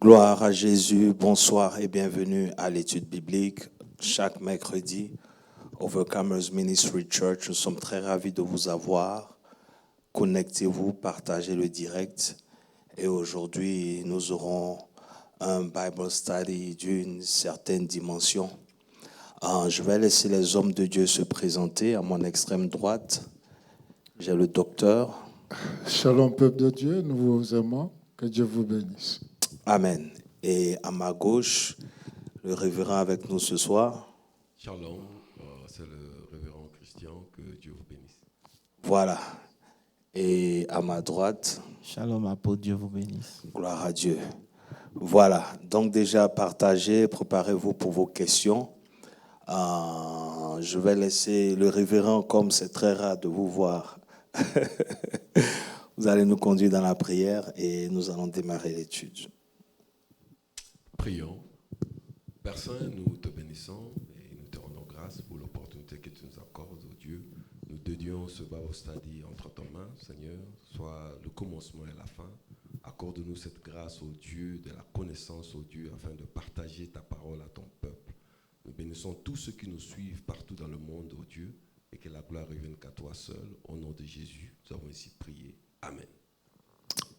Gloire à Jésus, bonsoir et bienvenue à l'étude biblique. Chaque mercredi, Overcomers Ministry Church, nous sommes très ravis de vous avoir. Connectez-vous, partagez le direct. Et aujourd'hui, nous aurons un Bible study d'une certaine dimension. Je vais laisser les hommes de Dieu se présenter. À mon extrême droite, j'ai le docteur. Shalom, peuple de Dieu, nous vous aimons. Que Dieu vous bénisse. Amen. Et à ma gauche, le révérend avec nous ce soir. Shalom, c'est le révérend Christian, que Dieu vous bénisse. Voilà. Et à ma droite. Shalom, apôtre, Dieu vous bénisse. Gloire à Dieu. Voilà. Donc déjà, partagez, préparez-vous pour vos questions. Je vais laisser le révérend, comme c'est très rare de vous voir. Vous allez nous conduire dans la prière et nous allons démarrer l'étude. Prions. Père Saint, nous te bénissons et nous te rendons grâce pour l'opportunité que tu nous accordes, oh Dieu. Nous dédions ce Bible study entre tes mains, Seigneur, soit le commencement et la fin. Accorde-nous cette grâce, oh Dieu, de la connaissance, oh Dieu, afin de partager ta parole à ton peuple. Nous bénissons tous ceux qui nous suivent partout dans le monde, oh Dieu, et que la gloire revienne qu'à toi seul. Au nom de Jésus, nous avons ici prié. Amen.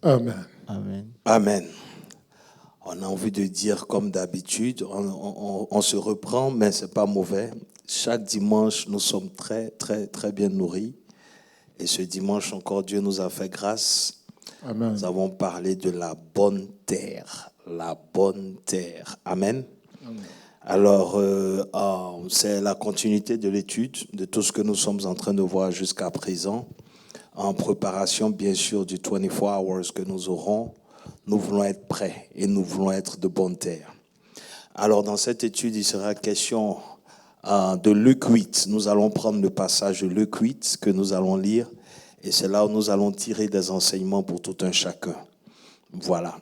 Amen. Amen. Amen. On a envie de dire comme d'habitude, on se reprend, mais ce n'est pas mauvais. Chaque dimanche, nous sommes très, très, très bien nourris. Et ce dimanche encore, Dieu nous a fait grâce. Amen. Nous avons parlé de la bonne terre. La bonne terre. Amen. Amen. Alors, c'est la continuité de l'étude, de tout ce que nous sommes en train de voir jusqu'à présent, en préparation, bien sûr, du 24 hours que nous aurons. Nous voulons être prêts et nous voulons être de bonne terre. Alors, dans cette étude, il sera question de Luc 8. Nous allons prendre le passage de Luc 8 que nous allons lire, et c'est là où nous allons tirer des enseignements pour tout un chacun. Voilà.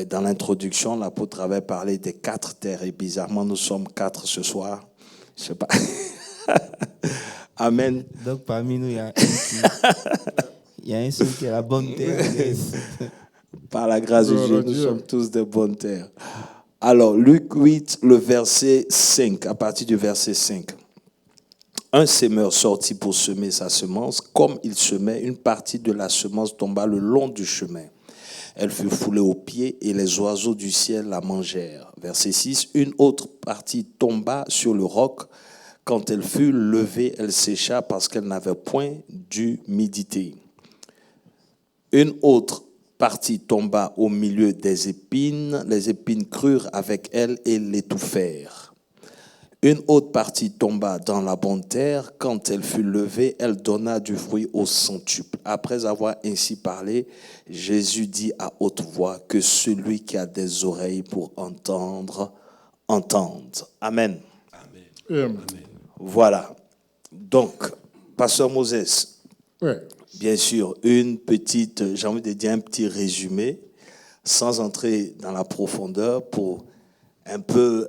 Dans l'introduction, l'apôtre avait parlé des 4 terres, et bizarrement, nous sommes 4 ce soir. Je sais pas. Amen. Donc, parmi nous, il y a un seul qui est la bonne terre. Par la grâce de Gloire Dieu, à nous Dieu. sommes tous de bonne terre. Alors, Luc 8, le verset 5, à partir du verset 5. Un semeur sortit pour semer sa semence. Comme il semait, une partie de la semence tomba le long du chemin. Elle fut foulée aux pieds et les oiseaux du ciel la mangèrent. Verset 6. Une autre partie tomba sur le roc. Quand elle fut levée, elle sécha parce qu'elle n'avait point d'humidité. Une autre partie tomba au milieu des épines. Les épines crurent avec elle et l'étouffèrent. Une autre partie tomba dans la bonne terre. Quand elle fut levée, elle donna du fruit au centuple. Après avoir ainsi parlé, Jésus dit à haute voix que celui qui a des oreilles pour entendre, entende. Amen. Amen. Amen. Amen. Voilà. Donc, Pasteur Moses, Ouais. bien sûr, une petite, j'ai envie de dire un petit résumé, sans entrer dans la profondeur, pour un peu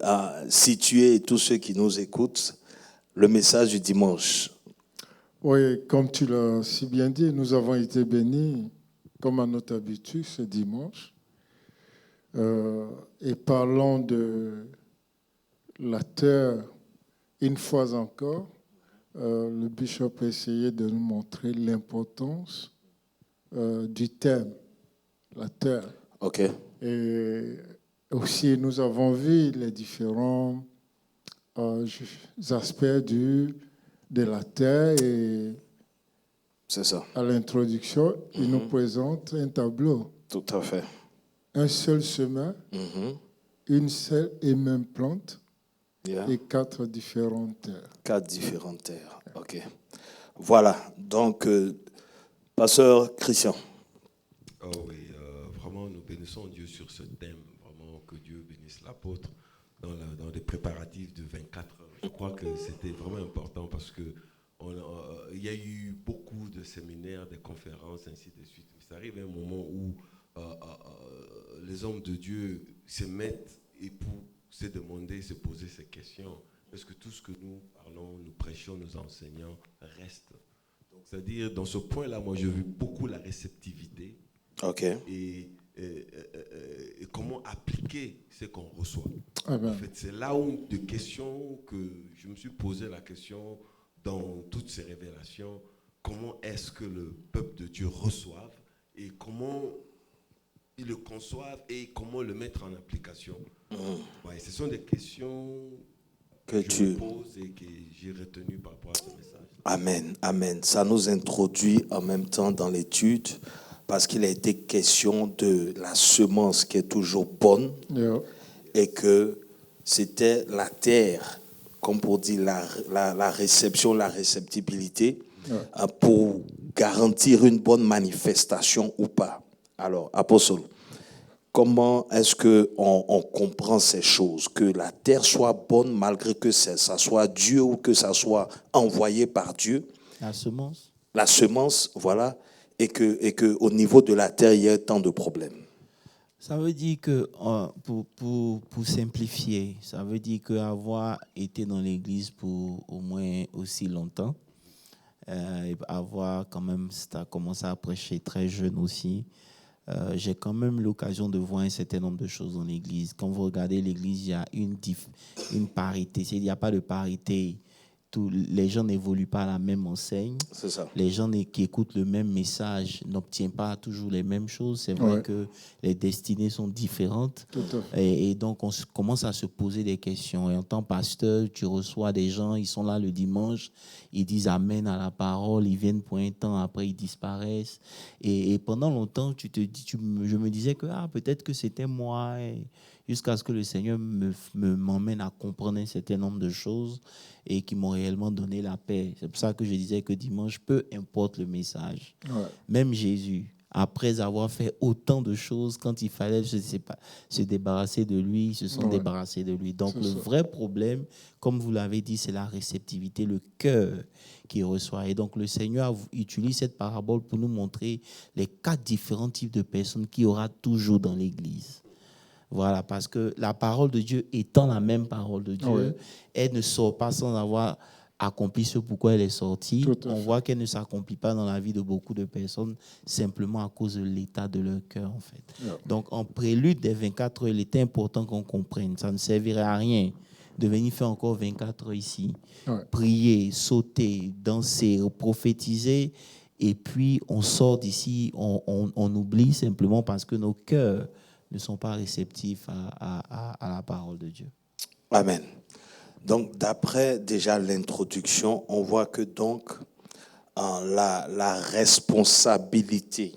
situer tous ceux qui nous écoutent, le message du dimanche. Oui, comme tu l'as si bien dit, nous avons été bénis, comme à notre habitude, ce dimanche. Et parlons de la terre une fois encore. Le bishop a essayé de nous montrer l'importance du thème, la terre. OK. Et aussi, nous avons vu les différents aspects de la terre. Et C'est ça. à l'introduction, il nous présente un tableau. Tout à fait. Un seul chemin, une seule et même plante Yeah. et 4 différentes terres. 4 différentes terres. OK. Voilà. Donc, Pasteur Christian. Oh oui, vraiment, nous bénissons Dieu sur ce thème. Vraiment, que Dieu bénisse l'apôtre dans les préparatifs de 24 heures. Je crois que c'était vraiment important parce que il y a eu beaucoup de séminaires, de conférences, ainsi de suite. Ça arrive un moment où les hommes de Dieu se mettent et pour se demander, se poser ces questions. Est-ce que tout ce que nous parlons, nous prêchons, nous enseignons reste? Donc, c'est-à-dire, dans ce point-là, moi, j'ai vu beaucoup la réceptivité. OK. Et et comment appliquer ce qu'on reçoit. Amen. En fait, c'est là où des questions que je me suis posé la question dans toutes ces révélations, comment est-ce que le peuple de Dieu reçoive et comment ils le conçoivent et comment le mettre en application. Ouais, ce sont des questions que je me pose et que j'ai retenues par rapport à ce message. Amen, amen. Ça nous introduit en même temps dans l'étude parce qu'il a été question de la semence qui est toujours bonne et que c'était la terre, comme pour dire la réception, la réceptibilité, pour garantir une bonne manifestation ou pas. Alors, apôtre, comment est-ce qu'on comprend ces choses? Que la terre soit bonne malgré que ça soit Dieu ou que ça soit envoyé par Dieu. La semence. La semence, voilà. Et que au niveau de la terre, il y a tant de problèmes. Ça veut dire que, pour simplifier, ça veut dire qu'avoir été dans l'église pour au moins aussi longtemps, avoir quand même commencé à prêcher très jeune aussi, j'ai quand même l'occasion de voir un certain nombre de choses dans l'église. Quand vous regardez l'église, il y a une parité. Il n'y a pas de parité. Les gens n'évoluent pas à la même enseigne. C'est ça. Les gens qui écoutent le même message n'obtiennent pas toujours les mêmes choses. C'est vrai que les destinées sont différentes. Et donc, on commence à se poser des questions. Et en tant que pasteur, tu reçois des gens, ils sont là le dimanche, ils disent amen à la parole, ils viennent pour un temps, après ils disparaissent. Et pendant longtemps, je me disais que peut-être que c'était moi, jusqu'à ce que le Seigneur m'emmène à comprendre un certain nombre de choses et qui m'ont réellement donné la paix. C'est pour ça que je disais que dimanche, peu importe le message, même Jésus, après avoir fait autant de choses, quand il fallait se débarrasser de lui, ils se sont débarrassés de lui. Donc, vrai problème, comme vous l'avez dit, c'est la réceptivité, le cœur qui reçoit. Et donc, le Seigneur utilise cette parabole pour nous montrer les 4 différents types de personnes qu'il y aura toujours dans l'Église. Voilà, parce que la parole de Dieu étant la même parole de Dieu, elle ne sort pas sans avoir accompli ce pourquoi elle est sortie. On voit qu'elle ne s'accomplit pas dans la vie de beaucoup de personnes simplement à cause de l'état de leur cœur, en fait. Donc, en prélude des 24 heures, il était important qu'on comprenne. Ça ne servirait à rien de venir faire encore 24 heures ici. Prier, sauter, danser, prophétiser, et puis on sort d'ici, on oublie simplement parce que nos cœurs ne sont pas réceptifs à la parole de Dieu. Amen. Donc, d'après déjà l'introduction, on voit que donc la responsabilité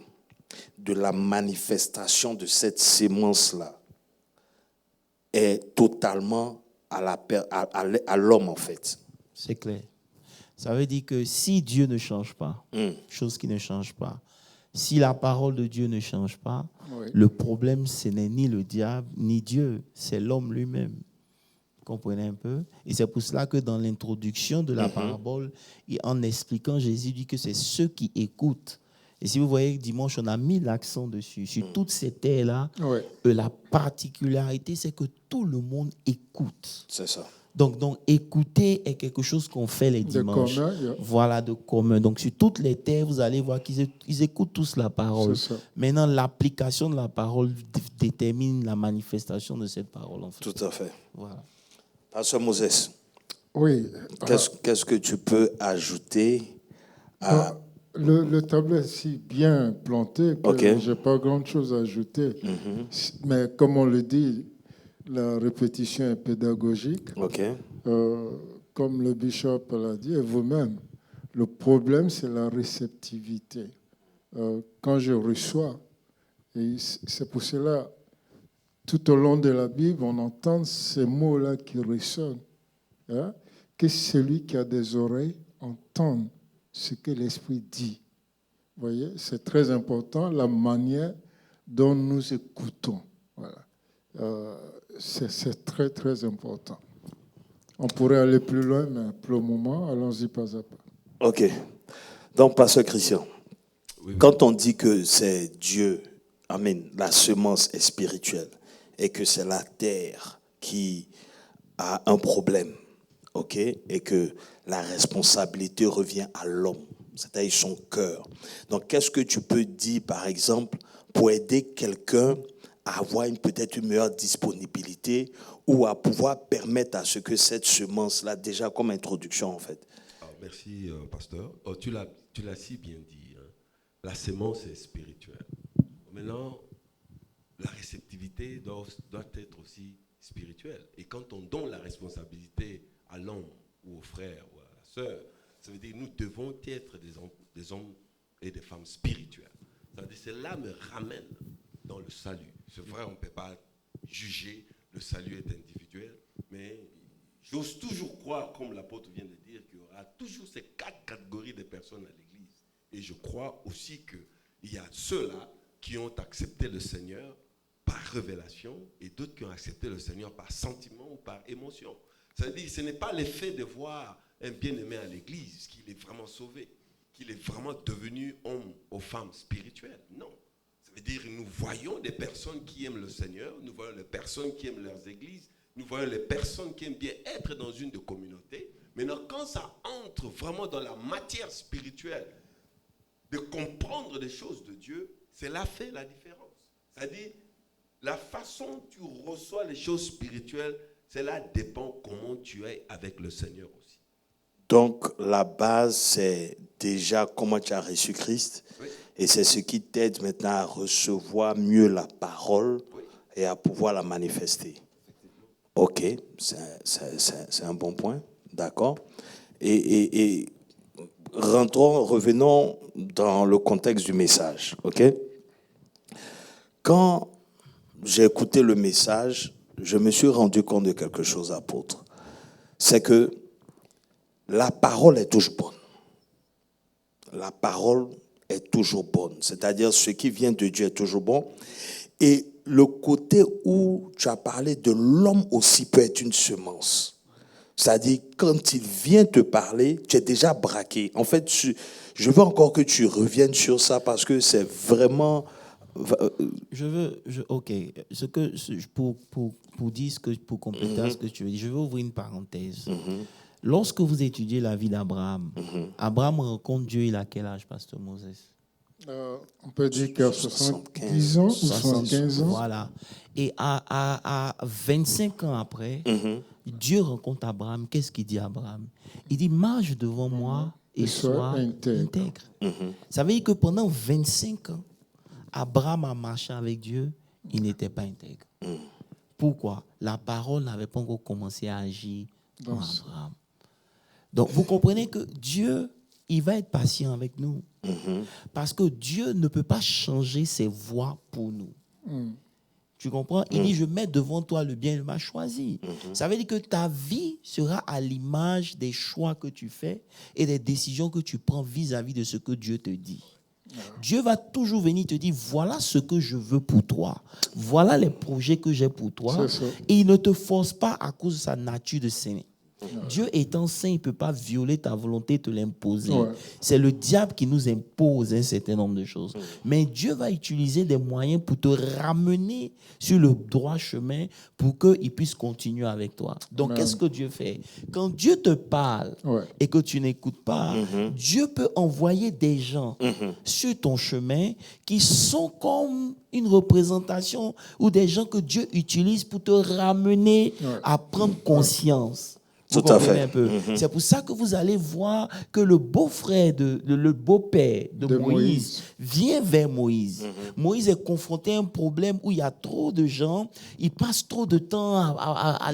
de la manifestation de cette sémence-là est totalement à l'homme, en fait. C'est clair. Ça veut dire que si Dieu ne change pas, chose qui ne change pas, si la parole de Dieu ne change pas, le problème, ce n'est ni le diable, ni Dieu, c'est l'homme lui-même. Vous comprenez un peu? Et c'est pour cela que dans l'introduction de la parabole, et en expliquant, Jésus dit que c'est ceux qui écoutent. Et si vous voyez, dimanche, on a mis l'accent dessus. Sur toute cette terre-là, la particularité, c'est que tout le monde écoute. C'est ça. Donc, écouter est quelque chose qu'on fait les dimanches. Voilà, de commun. Donc, sur toutes les terres, vous allez voir qu'ils écoutent tous la parole. Maintenant, l'application de la parole détermine la manifestation de cette parole, en fait. Tout à fait. Voilà. Pasteur Moses, oui. Qu'est-ce que tu peux ajouter à... Le tableau est si bien planté que je n'ai pas grand-chose à ajouter. Mais comme on le dit, la répétition est pédagogique. Comme le bishop l'a dit, et vous-même, le problème, c'est la réceptivité. Quand je reçois, et c'est pour cela, tout au long de la Bible, on entend ces mots-là qui résonnent. Que celui qui a des oreilles entende ce que l'Esprit dit. Vous voyez, c'est très important, la manière dont nous écoutons. Voilà. C'est très, très important. On pourrait aller plus loin, mais pour le moment, allons-y pas à pas. OK. Donc, Pasteur Christian, quand on dit que c'est Dieu, amen, la semence est spirituelle, et que c'est la terre qui a un problème, OK, et que la responsabilité revient à l'homme, c'est-à-dire son cœur. Donc, qu'est-ce que tu peux dire, par exemple, pour aider quelqu'un à avoir peut-être une meilleure disponibilité ou à pouvoir permettre à ce que cette semence-là, déjà comme introduction en fait. Merci, pasteur. Tu l'as si bien dit. Hein. La semence est spirituelle. Maintenant, la réceptivité doit être aussi spirituelle. Et quand on donne la responsabilité à l'homme ou au frère ou à la sœur, ça veut dire que nous devons être des hommes et des femmes spirituels. C'est-à-dire que cela me ramène dans le salut. C'est vrai, on ne peut pas juger, le salut est individuel, mais j'ose toujours croire, comme l'apôtre vient de dire, qu'il y aura toujours ces 4 catégories de personnes à l'Église. Et je crois aussi qu'il y a ceux-là qui ont accepté le Seigneur par révélation et d'autres qui ont accepté le Seigneur par sentiment ou par émotion. C'est-à-dire, ce n'est pas l'effet de voir un bien-aimé à l'Église qu'il est vraiment sauvé, qu'il est vraiment devenu homme ou femme spirituelle. Non. Ça veut dire que nous voyons des personnes qui aiment le Seigneur, nous voyons les personnes qui aiment leurs églises, nous voyons les personnes qui aiment bien être dans une des communautés. Maintenant, quand ça entre vraiment dans la matière spirituelle, de comprendre des choses de Dieu, cela fait la différence. C'est-à-dire, la façon dont tu reçois les choses spirituelles, cela dépend comment tu es avec le Seigneur aussi. Donc, la base, c'est déjà comment tu as reçu Christ. Oui. Et c'est ce qui t'aide maintenant à recevoir mieux la parole et à pouvoir la manifester. Ok, c'est un bon point. D'accord. Et revenons dans le contexte du message. Ok. Quand j'ai écouté le message, je me suis rendu compte de quelque chose, apôtre. C'est que la parole est toujours bonne. La parole est toujours bonne. C'est-à-dire, ce qui vient de Dieu est toujours bon. Et le côté où tu as parlé de l'homme aussi peut être une semence. C'est-à-dire, quand il vient te parler, tu es déjà braqué. En fait, je veux encore que tu reviennes sur ça parce que c'est vraiment... Ok. Pour dire pour compléter ce que tu veux dire, je veux ouvrir une parenthèse. Lorsque vous étudiez la vie d'Abraham, Abraham rencontre Dieu, il a quel âge, pasteur Moses? On peut dire qu'il a 70 ans ou 75 ans. Voilà. Et à 25 ans après, Dieu rencontre Abraham. Qu'est-ce qu'il dit à Abraham? Il dit, marche devant moi et sois intègre. Ça veut dire que pendant 25 ans, Abraham a marché avec Dieu, il n'était pas intègre. Pourquoi? La parole n'avait pas encore commencé à agir dans Abraham. Donc, vous comprenez que Dieu, il va être patient avec nous. Parce que Dieu ne peut pas changer ses voies pour nous. Tu comprends? Il dit, je mets devant toi le bien, il m'a choisi. Ça veut dire que ta vie sera à l'image des choix que tu fais et des décisions que tu prends vis-à-vis de ce que Dieu te dit. Dieu va toujours venir te dire, voilà ce que je veux pour toi. Voilà les projets que j'ai pour toi. Et il ne te force pas à cause de sa nature de saint. Dieu étant saint, il ne peut pas violer ta volonté, te l'imposer. C'est le diable qui nous impose un certain nombre de choses. Mais Dieu va utiliser des moyens pour te ramener sur le droit chemin pour qu'il puisse continuer avec toi. Donc, qu'est-ce que Dieu fait? Quand Dieu te parle et que tu n'écoutes pas, Dieu peut envoyer des gens sur ton chemin qui sont comme une représentation ou des gens que Dieu utilise pour te ramener à prendre conscience. Tout à fait. Un peu. C'est pour ça que vous allez voir que le beau-frère, le beau-père de Moïse vient vers Moïse. Moïse est confronté à un problème où il y a trop de gens, il passe trop de temps à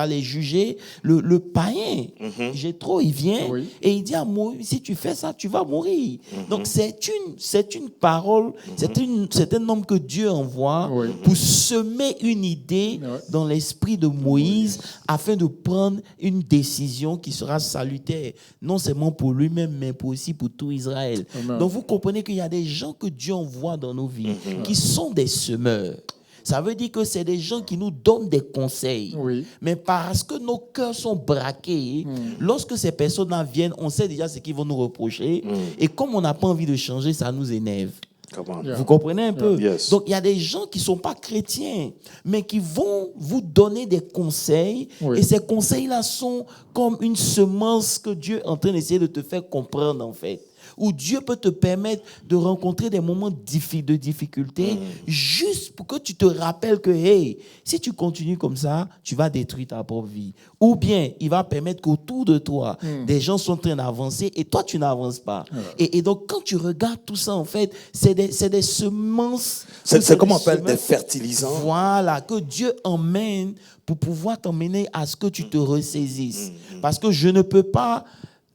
les juger. Le païen, Jéthro, il vient et il dit à Moïse, si tu fais ça, tu vas mourir. Donc c'est une parole, c'est un homme que Dieu envoie pour semer une idée dans l'esprit de Moïse afin de prendre une décision qui sera salutaire, non seulement pour lui-même, mais aussi pour tout Israël. Amen. Donc vous comprenez qu'il y a des gens que Dieu envoie dans nos vies qui sont des semeurs. Ça veut dire que c'est des gens qui nous donnent des conseils. Mais parce que nos cœurs sont braqués, lorsque ces personnes-là viennent, on sait déjà ce qu'ils vont nous reprocher. Et comme on n'a pas envie de changer, ça nous énerve. Vous comprenez un peu? Donc, il y a des gens qui ne sont pas chrétiens, mais qui vont vous donner des conseils. Et ces conseils-là sont comme une semence que Dieu est en train d'essayer de te faire comprendre, en fait. où Dieu peut te permettre de rencontrer des moments de difficulté juste pour que tu te rappelles que, hey, si tu continues comme ça, tu vas détruire ta propre vie. Ou bien, il va permettre qu'autour de toi, des gens sont en train d'avancer et toi, tu n'avances pas. Et donc, quand tu regardes tout ça, en fait, c'est des semences. C'est comme on appelle des fertilisants. Voilà, que Dieu emmène pour pouvoir t'emmener à ce que tu te ressaisisses. Parce que je ne peux pas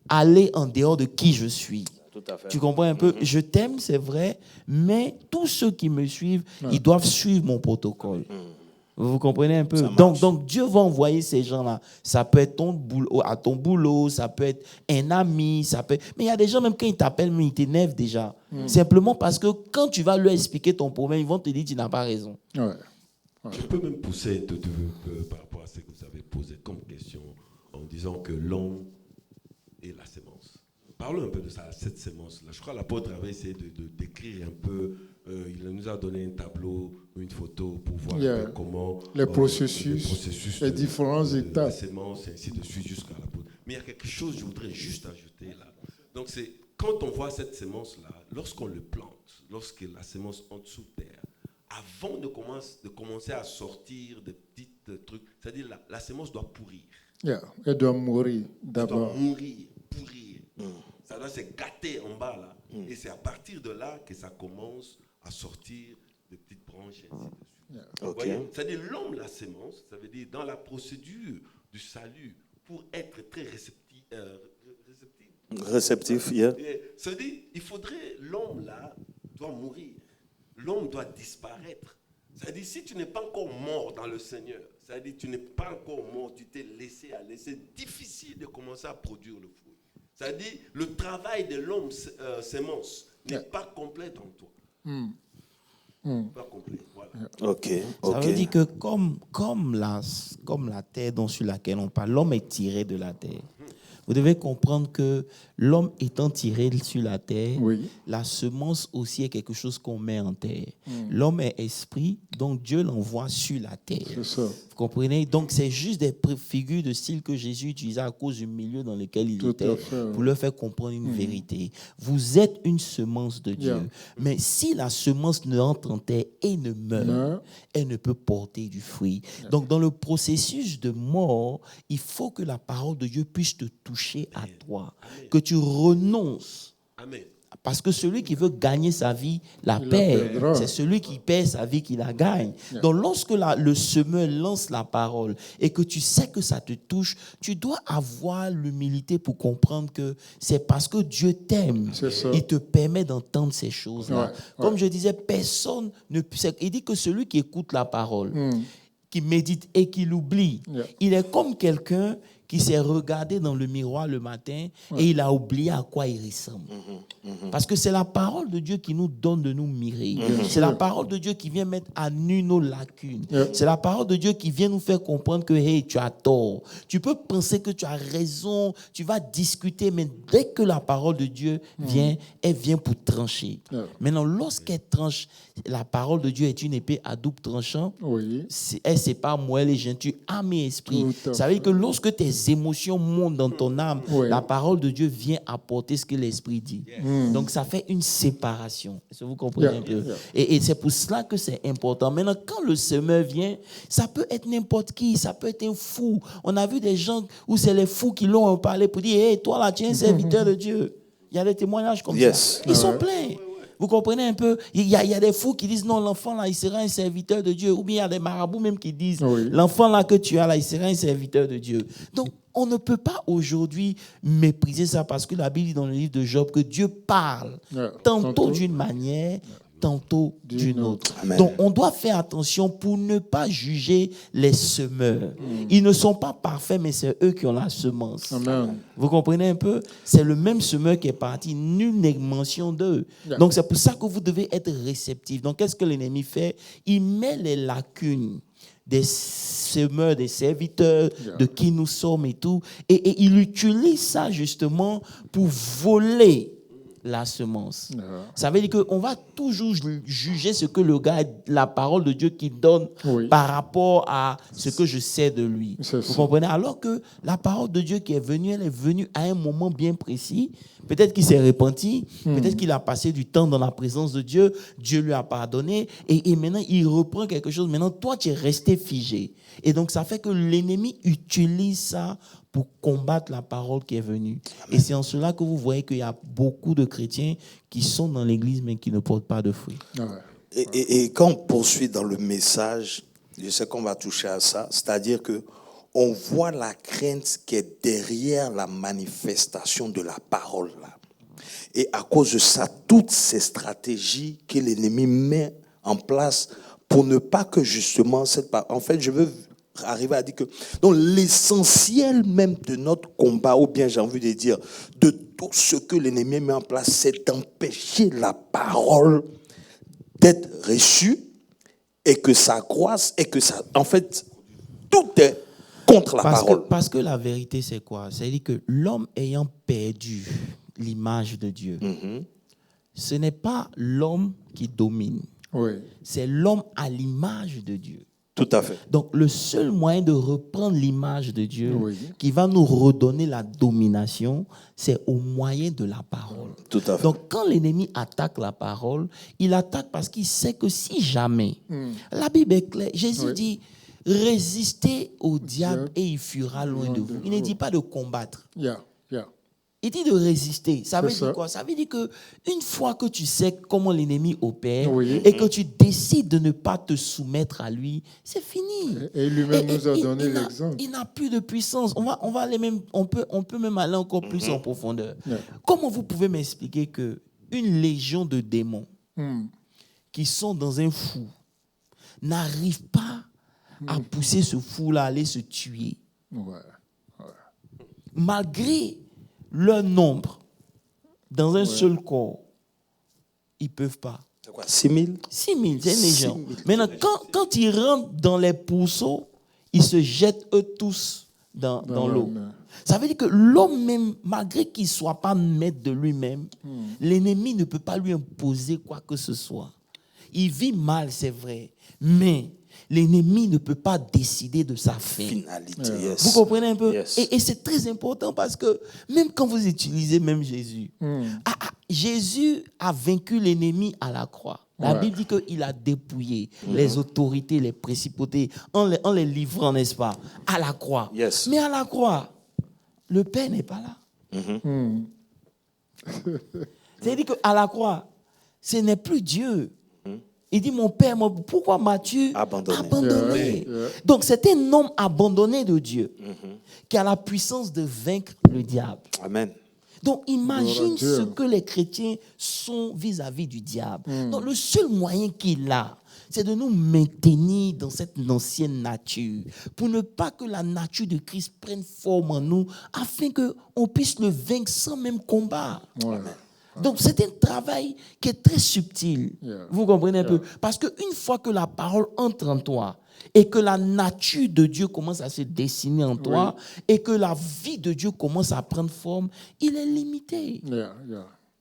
aller en dehors de qui je suis. Tout à fait. Tu comprends un peu? Je t'aime, c'est vrai, mais tous ceux qui me suivent, ils doivent suivre mon protocole. Vous comprenez un peu? Donc, Dieu va envoyer ces gens-là. Ça peut être à ton boulot, ça peut être un ami, ça peut... Mais il y a des gens, même quand ils t'appellent, mais ils t'énervent déjà. Simplement parce que quand tu vas leur expliquer ton problème, ils vont te dire que tu n'as pas raison. Je peux même pousser un peu par rapport à ce que vous avez posé comme question en disant que l'homme est la sémence. Parlons un peu de ça, cette sémence-là. Je crois que l'apôtre avait essayé de décrire un peu, il nous a donné un tableau, une photo pour voir un peu comment... les processus les différentes étapes. La sémence, et ainsi de suite, jusqu'à la pose. Mais il y a quelque chose que je voudrais juste ajouter là. Donc c'est, quand on voit cette sémence-là, lorsqu'on le plante, lorsque la sémence entre sous terre, avant de commencer à sortir des petits trucs, c'est-à-dire la sémence doit pourrir. Elle doit mourir d'abord. Elle doit mourir, pourrir. Ça doit se gâter en bas là. Et c'est à partir de là que ça commence à sortir des petites branches et ainsi de suite. Vous voyez, c'est-à-dire l'homme, la sémence, ça veut dire dans la procédure du salut, pour être très réceptif, c'est-à-dire il faudrait, l'homme là doit mourir. L'homme doit disparaître. C'est-à-dire, si tu n'es pas encore mort dans le Seigneur, c'est-à-dire, tu n'es pas encore mort, tu t'es laissé aller, c'est difficile de commencer à produire le fruit. C'est-à-dire, le travail de l'homme sémence n'est pas complet en toi. Pas complet, voilà. Ça veut dire que comme la terre sur laquelle on parle, l'homme est tiré de la terre. Vous devez comprendre que l'homme étant tiré sur la terre, la semence aussi est quelque chose qu'on met en terre. L'homme est esprit, donc Dieu l'envoie sur la terre. C'est ça. Vous comprenez? Donc c'est juste des figures de style que Jésus utilisait à cause du milieu dans lequel il était pour leur faire comprendre une vérité. Vous êtes une semence de Dieu. Mais si la semence ne entre en terre et ne meurt, elle ne peut porter du fruit. Donc dans le processus de mort, il faut que la parole de Dieu puisse te toucher à toi, que tu renonces. Amen. Parce que celui qui veut gagner sa vie la perd. C'est celui qui perd sa vie qui la gagne. Donc lorsque le semeur lance la parole et que tu sais que ça te touche, tu dois avoir l'humilité pour comprendre que c'est parce que Dieu t'aime. Il te permet d'entendre ces choses-là. Comme je disais, personne ne... Il dit que celui qui écoute la parole, qui médite et qui l'oublie, il est comme quelqu'un qui s'est regardé dans le miroir le matin et il a oublié à quoi il ressemble. Parce que c'est la parole de Dieu qui nous donne de nous mirer. C'est la parole de Dieu qui vient mettre à nu nos lacunes. C'est la parole de Dieu qui vient nous faire comprendre que hey, tu as tort. Tu peux penser que tu as raison, tu vas discuter, mais dès que la parole de Dieu vient, elle vient pour trancher. Maintenant, lorsqu'elle tranche, la parole de Dieu est une épée à double tranchant. Elle sépare moelle et jointure, âme et esprit. Ça veut dire que lorsque tes émotions montent dans ton âme, la parole de Dieu vient apporter ce que l'esprit dit. Donc ça fait une séparation. Est-ce que vous comprenez un peu? Et c'est pour cela que c'est important. Maintenant, quand le semeur vient, ça peut être n'importe qui, ça peut être un fou. On a vu des gens où c'est les fous qui l'ont parlé pour dire hey, toi là, tu es un serviteur de Dieu. Il y a des témoignages comme ça. Ils sont pleins. Vous comprenez un peu? Il y a des fous qui disent non, l'enfant là, il sera un serviteur de Dieu. Ou bien il y a des marabouts même qui disent l'enfant là que tu as là, il sera un serviteur de Dieu. Donc, on ne peut pas aujourd'hui mépriser ça parce que la Bible dit dans le livre de Job que Dieu parle tantôt d'une manière, tantôt d'une autre. Amen. Donc, on doit faire attention pour ne pas juger les semeurs. Ils ne sont pas parfaits, mais c'est eux qui ont la semence. Amen. Vous comprenez un peu? C'est le même semeur qui est parti. Nul n'est mention d'eux. Donc, c'est pour ça que vous devez être réceptif. Donc, qu'est-ce que l'ennemi fait? Il met les lacunes des semeurs, des serviteurs, de qui nous sommes et tout. Et il utilise ça justement pour voler la semence. Ça veut dire qu'on va toujours juger ce que le gars, la parole de Dieu qu'il donne par rapport à ce que je sais de lui. Vous comprenez? Alors que la parole de Dieu qui est venue, elle est venue à un moment bien précis. Peut-être qu'il s'est repenti, peut-être qu'il a passé du temps dans la présence de Dieu, Dieu lui a pardonné, et maintenant il reprend quelque chose. Maintenant, toi, tu es resté figé. Et donc, ça fait que l'ennemi utilise ça pour combattre la parole qui est venue. Amen. Et c'est en cela que vous voyez qu'il y a beaucoup de chrétiens qui sont dans l'église, mais qui ne portent pas de fruits. Et quand on poursuit dans le message, je sais qu'on va toucher à ça, c'est-à-dire que on voit la crainte qui est derrière la manifestation de la parole là. Et à cause de ça, toutes ces stratégies que l'ennemi met en place pour ne pas que justement cette parole... En fait, je veux arriver à dire que donc l'essentiel même de notre combat, ou bien j'ai envie de dire, de tout ce que l'ennemi met en place, c'est d'empêcher la parole d'être reçue et que ça croisse et que ça... En fait, tout est contre la parole. Parce que la vérité, c'est quoi? C'est-à-dire que l'homme ayant perdu l'image de Dieu, ce n'est pas l'homme qui domine. C'est l'homme à l'image de Dieu. Tout à fait. Donc, le seul moyen de reprendre l'image de Dieu qui va nous redonner la domination, c'est au moyen de la parole. Tout à fait. Donc, quand l'ennemi attaque la parole, il attaque parce qu'il sait que si jamais, la Bible est claire, Jésus dit, résistez au diable et il fuira loin de vous. Il ne dit pas de combattre. Il dit de résister. Ça veut dire quoi? Ça veut dire qu'une fois que tu sais comment l'ennemi opère et que tu décides de ne pas te soumettre à lui, c'est fini. Et lui-même nous a donné l'exemple. Il n'a plus de puissance. On va aller même, on peut même aller encore plus en profondeur. Comment vous pouvez m'expliquer qu'une légion de démons qui sont dans un fou n'arrive pas à pousser ce fou-là à aller se tuer? Malgré leur nombre, dans un seul corps, ils ne peuvent pas. C'est quoi, 6 000? 6 000, c'est une légende. Maintenant, quand ils rentrent dans les pourceaux, ils se jettent eux tous dans l'eau. Ça veut dire que l'homme même, malgré qu'il ne soit pas maître de lui-même, l'ennemi ne peut pas lui imposer quoi que ce soit. Il vit mal, c'est vrai, mais l'ennemi ne peut pas décider de sa finalité. Vous comprenez un peu? Et c'est très important parce que même quand vous utilisez même Jésus, Jésus a vaincu l'ennemi à la croix. La Bible dit qu'il a dépouillé les autorités, les principautés, en les livrant, n'est-ce pas, à la croix. Mais à la croix, le Père n'est pas là. C'est-à-dire qu'à la croix, ce n'est plus Dieu. Il dit, mon Père, pourquoi m'as-tu abandonné? Donc, c'est un homme abandonné de Dieu qui a la puissance de vaincre le diable. Amen. Donc, imagine ce que les chrétiens sont vis-à-vis du diable. Donc, le seul moyen qu'il a, c'est de nous maintenir dans cette ancienne nature pour ne pas que la nature de Christ prenne forme en nous afin qu'on puisse le vaincre sans même combat. Donc, c'est un travail qui est très subtil. Vous comprenez un peu? Parce qu'une fois que la parole entre en toi et que la nature de Dieu commence à se dessiner en toi et que la vie de Dieu commence à prendre forme, il est limité.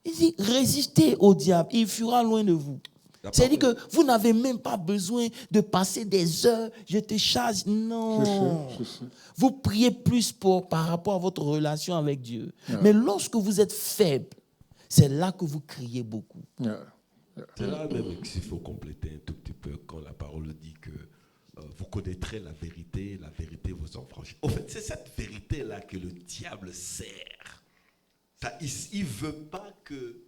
Il dit, résistez au diable, il fuira loin de vous. C'est-à-dire que vous n'avez même pas besoin de passer des heures, je te chasse. Non. Vous priez plus par rapport à votre relation avec Dieu. Mais lorsque vous êtes faible, c'est là que vous criez beaucoup. C'est là même qu'il faut compléter un tout petit peu quand la parole dit que vous connaîtrez la vérité vous enfranchira. En fait, c'est cette vérité-là que le diable sert. Il ne veut pas que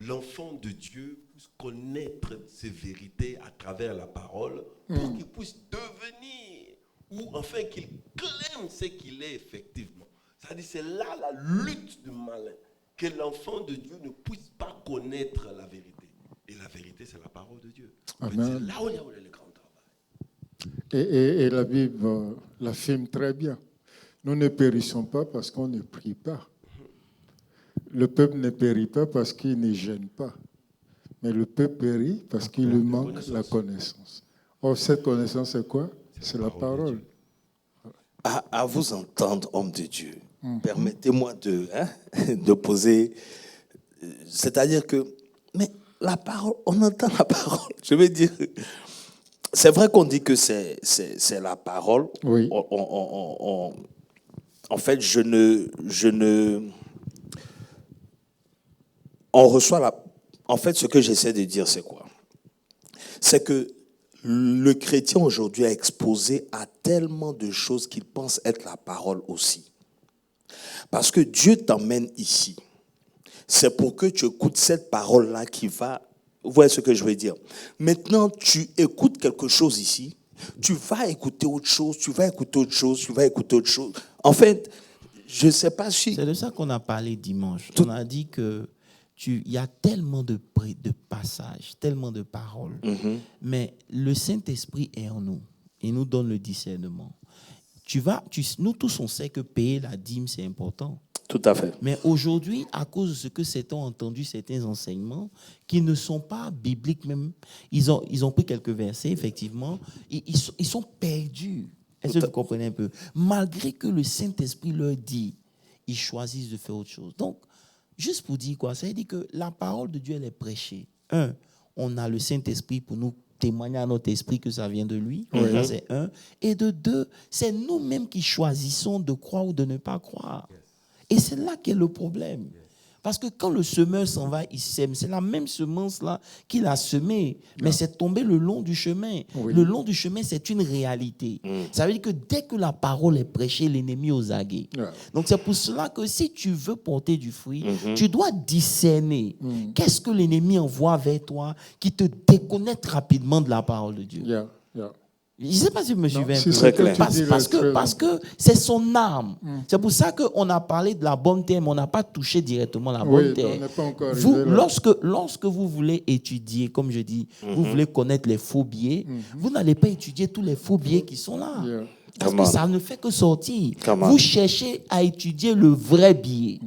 l'enfant de Dieu puisse connaître ces vérités à travers la parole pour qu'il puisse devenir, ou enfin qu'il clame ce qu'il est effectivement. C'est-à-dire c'est là la lutte du malin. Que l'enfant de Dieu ne puisse pas connaître la vérité. Et la vérité, c'est la parole de Dieu. C'est là où il y a le grand travail. Et la Bible l'affirme très bien. Nous ne périssons pas parce qu'on ne prie pas. Le peuple ne périt pas parce qu'il ne gêne pas. Mais le peuple périt parce qu'il lui manque la connaissance. Or, cette connaissance, c'est quoi? C'est la parole. À vous entendre, homme de Dieu, permettez-moi de poser C'est-à-dire que, mais la parole, on entend la parole. Je veux dire, c'est vrai qu'on dit que c'est la parole. Oui. En fait, on reçoit la. En fait, ce que j'essaie de dire, c'est quoi? C'est que le chrétien aujourd'hui est exposé à tellement de choses qu'il pense être la parole aussi. Parce que Dieu t'emmène ici. C'est pour que tu écoutes cette parole-là qui va... Vous voyez ce que je veux dire? Maintenant, tu écoutes quelque chose ici, tu vas écouter autre chose, tu vas écouter autre chose, tu vas écouter autre chose. En fait, je ne sais pas si... C'est de ça qu'on a parlé dimanche. On a dit que il y a tellement de passages, tellement de paroles, mais le Saint-Esprit est en nous et nous donne le discernement. Nous tous, on sait que payer la dîme, c'est important. Tout à fait. Mais aujourd'hui, à cause de ce que certains ont entendu, certains enseignements qui ne sont pas bibliques même, ils ont pris quelques versets, effectivement, ils sont perdus. Est-ce que vous comprenez un peu? Malgré que le Saint-Esprit leur dit, ils choisissent de faire autre chose. Donc, juste pour dire quoi? Ça veut dire que la parole de Dieu, elle est prêchée. On a le Saint-Esprit pour nous témoigner à notre esprit que ça vient de lui. Oui. Ça, c'est un. Et de deux, c'est nous-mêmes qui choisissons de croire ou de ne pas croire. Et c'est là qu'est le problème. Parce que quand le semeur s'en va, il sème. C'est la même semence-là qu'il a semée. Mais c'est tombé le long du chemin. Oui. Le long du chemin, c'est une réalité. Ça veut dire que dès que la parole est prêchée, l'ennemi est aux aguets. Donc c'est pour cela que si tu veux porter du fruit, tu dois discerner. Qu'est-ce que l'ennemi envoie vers toi qui te déconnecte rapidement de la parole de Dieu? Je ne sais pas si vous me suivez un peu. très clair. Parce que c'est son arme. C'est pour ça qu'on a parlé de la bonne terre, mais on n'a pas touché directement la bonne terre. On n'est pas encore arrivé Lorsque vous voulez étudier, comme je dis, vous voulez connaître les faux billets, vous n'allez pas étudier tous les faux billets qui sont là. Parce que ça ne fait que sortir. Vous cherchez à étudier le vrai billet.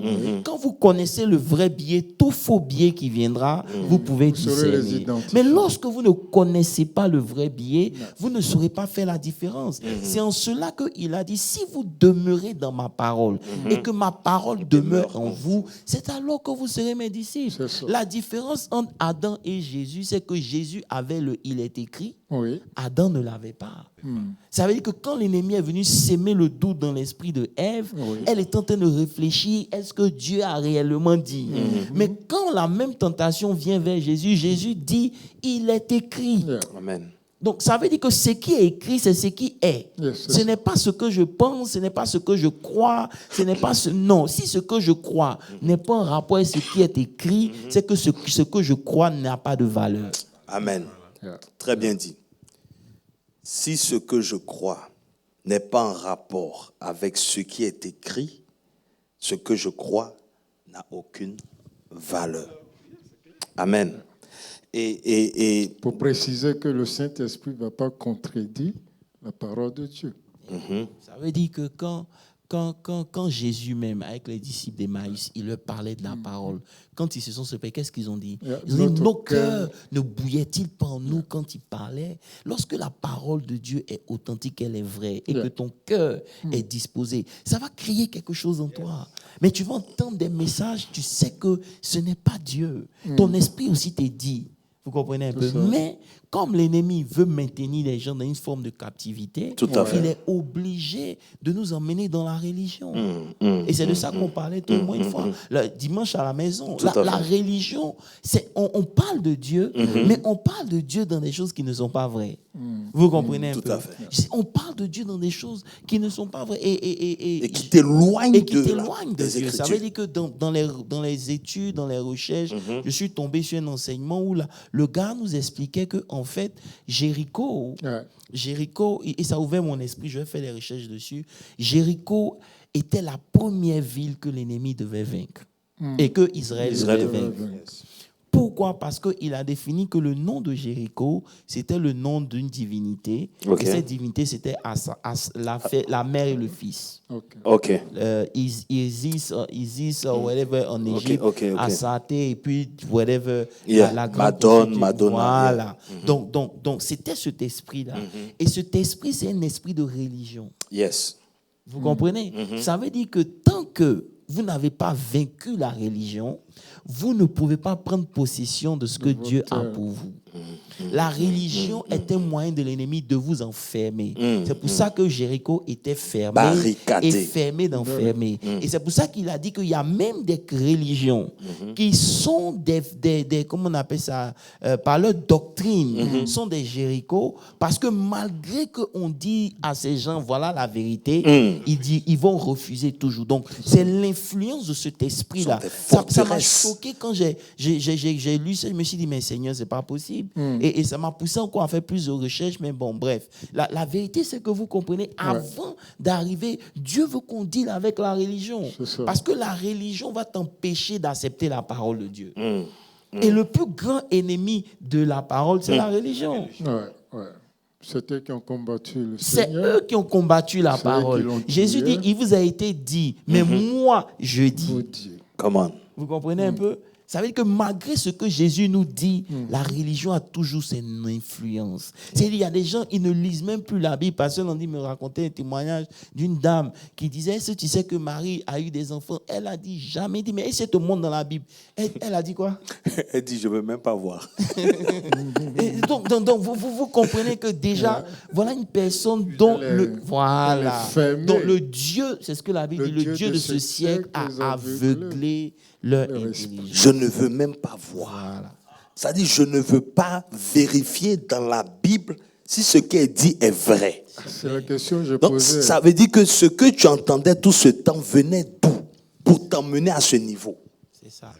Quand vous connaissez le vrai billet, tout faux billet qui viendra, vous pouvez discerner. Mais lorsque vous ne connaissez pas le vrai billet, vous ne saurez pas faire la différence. C'est en cela qu'il a dit, si vous demeurez dans ma parole et que ma parole demeure en vous, c'est alors que vous serez mes disciples. La différence entre Adam et Jésus, c'est que Jésus avait le « il est écrit », Adam ne l'avait pas. Ça veut dire que quand l'ennemi est venu s'aimer le doute dans l'esprit de Ève, elle est en train de réfléchir, est-ce que Dieu a réellement dit? Mais quand la même tentation vient vers Jésus, Jésus dit, il est écrit. Amen. Donc ça veut dire que ce qui est écrit, c'est ce qui est. Ce n'est pas ce que je pense, ce n'est pas ce que je crois, ce n'est pas ce... Non, si ce que je crois n'est pas en rapport avec ce qui est écrit, c'est que ce que je crois n'a pas de valeur. Amen. Très bien dit. Si ce que je crois n'est pas en rapport avec ce qui est écrit, ce que je crois n'a aucune valeur. Amen. Et pour préciser que le Saint-Esprit ne va pas contredire la parole de Dieu. Ça veut dire que quand Jésus même, avec les disciples d'Emmaüs, il leur parlait de la parole, quand ils se sont séparés, qu'est-ce qu'ils ont dit? Ils ont dit, nos cœurs ne bouillaient-ils pas en nous quand il parlait? Lorsque la parole de Dieu est authentique, elle est vraie, et que ton cœur est disposé, ça va créer quelque chose en toi. Mais tu vas entendre des messages, tu sais que ce n'est pas Dieu. Ton esprit aussi te dit. Vous comprenez un peu? Mais comme l'ennemi veut maintenir les gens dans une forme de captivité, il est obligé de nous emmener dans la religion. Et c'est de ça qu'on parlait tout le monde une fois, le dimanche à la maison. La religion, on parle de Dieu, mais on parle de Dieu dans des choses qui ne sont pas vraies. Vous comprenez un peu? On parle de Dieu dans des choses qui ne sont pas vraies. Et qui t'éloignent de Dieu. Ça veut dire que dans les études, dans les recherches, je suis tombé sur un enseignement où le gars nous expliquait que en fait, Jéricho, et ça a ouvert mon esprit, je vais faire des recherches dessus. Jéricho était la première ville que l'ennemi devait vaincre et que Israël devait vaincre. Pourquoi? Parce qu'il a défini que le nom de Jéricho, c'était le nom d'une divinité. Et cette divinité, c'était la mère et le fils. Isis, whatever, en Égypte, Assaté, et puis, whatever, la grande Madonna. Voilà. Donc, c'était cet esprit-là. Et cet esprit, c'est un esprit de religion. Vous comprenez? Ça veut dire que tant que vous n'avez pas vaincu la religion, vous ne pouvez pas prendre possession de ce que Dieu a pour vous. La religion est un moyen de l'ennemi de vous enfermer. C'est pour ça que Jéricho était fermé Barricadé. et fermé d'enfermer. Et c'est pour ça qu'il a dit qu'il y a même des religions qui sont des comment on appelle ça, par leur doctrine, sont des Jéricho, parce que malgré qu'on dit à ces gens, voilà la vérité, ils vont refuser toujours. Donc, c'est l'influence de cet esprit-là. Ça m'a choqué quand j'ai lu ça, je me suis dit, mais Seigneur, c'est pas possible. Et ça m'a poussé encore à faire plus de recherches, mais bon, bref. La vérité, c'est que vous comprenez, avant d'arriver, Dieu veut qu'on deale avec la religion. Parce que la religion va t'empêcher d'accepter la parole de Dieu. Et le plus grand ennemi de la parole, c'est la religion. C'est eux qui ont combattu le C'est Seigneur. eux qui ont combattu la parole. Jésus dit, il vous a été dit, mais moi, je dis. Comment? Vous comprenez un peu? Ça veut dire que malgré ce que Jésus nous dit, la religion a toujours son influence. C'est-à-dire, il y a des gens, ils ne lisent même plus la Bible. Parce que l'on dit, me raconter un témoignage d'une dame qui disait, est-ce que tu sais que Marie a eu des enfants? Elle a dit, jamais dit, mais est-ce que te montre dans la Bible? Elle a dit quoi? Elle dit, je ne veux même pas voir. Et donc vous comprenez que déjà, voilà une personne dont dont le Dieu, c'est ce que la Bible dit, le Dieu de ce siècle a aveuglé leur intelligence. Je ne veux même pas voir. Voilà. Ça dit, je ne veux pas vérifier dans la Bible si ce qui est dit est vrai. C'est la question que je Donc, posais. ça veut dire que ce que tu entendais tout ce temps venait d'où pour t'emmener à ce niveau? C'est ça.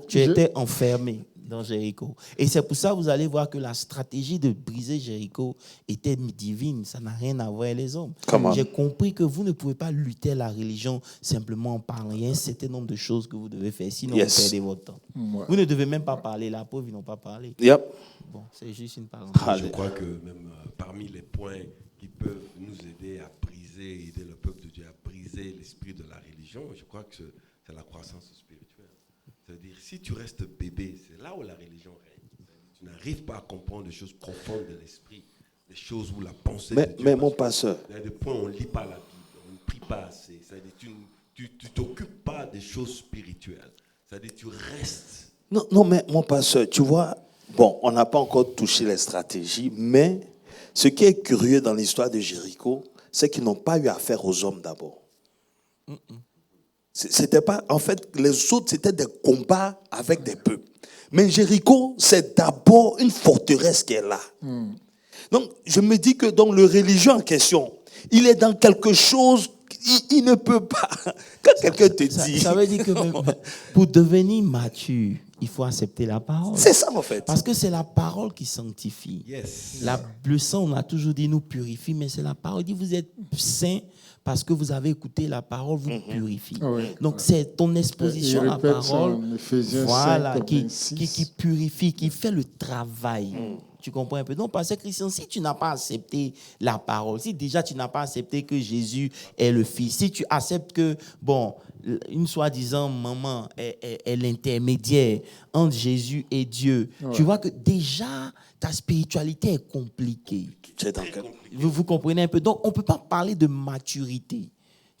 Tu étais enfermé dans Jéricho. Et c'est pour ça que vous allez voir que la stratégie de briser Jéricho était divine. Ça n'a rien à voir avec les hommes. J'ai compris que vous ne pouvez pas lutter la religion simplement en parlant. Il y a un certain nombre de choses que vous devez faire, sinon vous perdez votre temps. Vous ne devez même pas parler. La pauvre, ils n'ont pas parlé. Bon, c'est juste une parenthèse. Je crois que même parmi les points qui peuvent nous aider à briser, aider le peuple de Dieu à briser l'esprit de la religion, je crois que c'est la croissance spirituelle. C'est-à-dire, si tu restes bébé, c'est là où la religion règne. Tu n'arrives pas à comprendre des choses profondes de l'esprit, des choses où la pensée de Dieu. Mais mon pasteur. Il y a des points où on ne lit pas la Bible, on ne prie pas assez. C'est-à-dire, tu ne t'occupes pas des choses spirituelles. C'est-à-dire, tu restes. Non, mais mon pasteur, tu vois, bon, on n'a pas encore touché les stratégies, mais ce qui est curieux dans l'histoire de Jéricho, c'est qu'ils n'ont pas eu affaire aux hommes d'abord. C'était pas, en fait, les autres, c'était des combats avec des peuples. Mais Jéricho, c'est d'abord une forteresse qui est là. Donc, je me dis que dans le religieux en question, il est dans quelque chose, il ne peut pas. Quand quelqu'un te dit... Ça veut dire que pour devenir mature, il faut accepter la parole. C'est ça, en fait. Parce que c'est la parole qui sanctifie. Le sang, on a toujours dit, nous purifie, mais c'est la parole. Il dit, vous êtes saints parce que vous avez écouté la parole, vous purifie. Donc, c'est ton exposition à la parole qui purifie, qui fait le travail. Tu comprends un peu? Donc, parce que Christian, si tu n'as pas accepté la parole, si déjà tu n'as pas accepté que Jésus est le Fils, si tu acceptes que, bon, une soi-disant maman est l'intermédiaire entre Jésus et Dieu, tu vois que déjà ta spiritualité est compliquée. Vous comprenez un peu? Donc, on ne peut pas parler de maturité.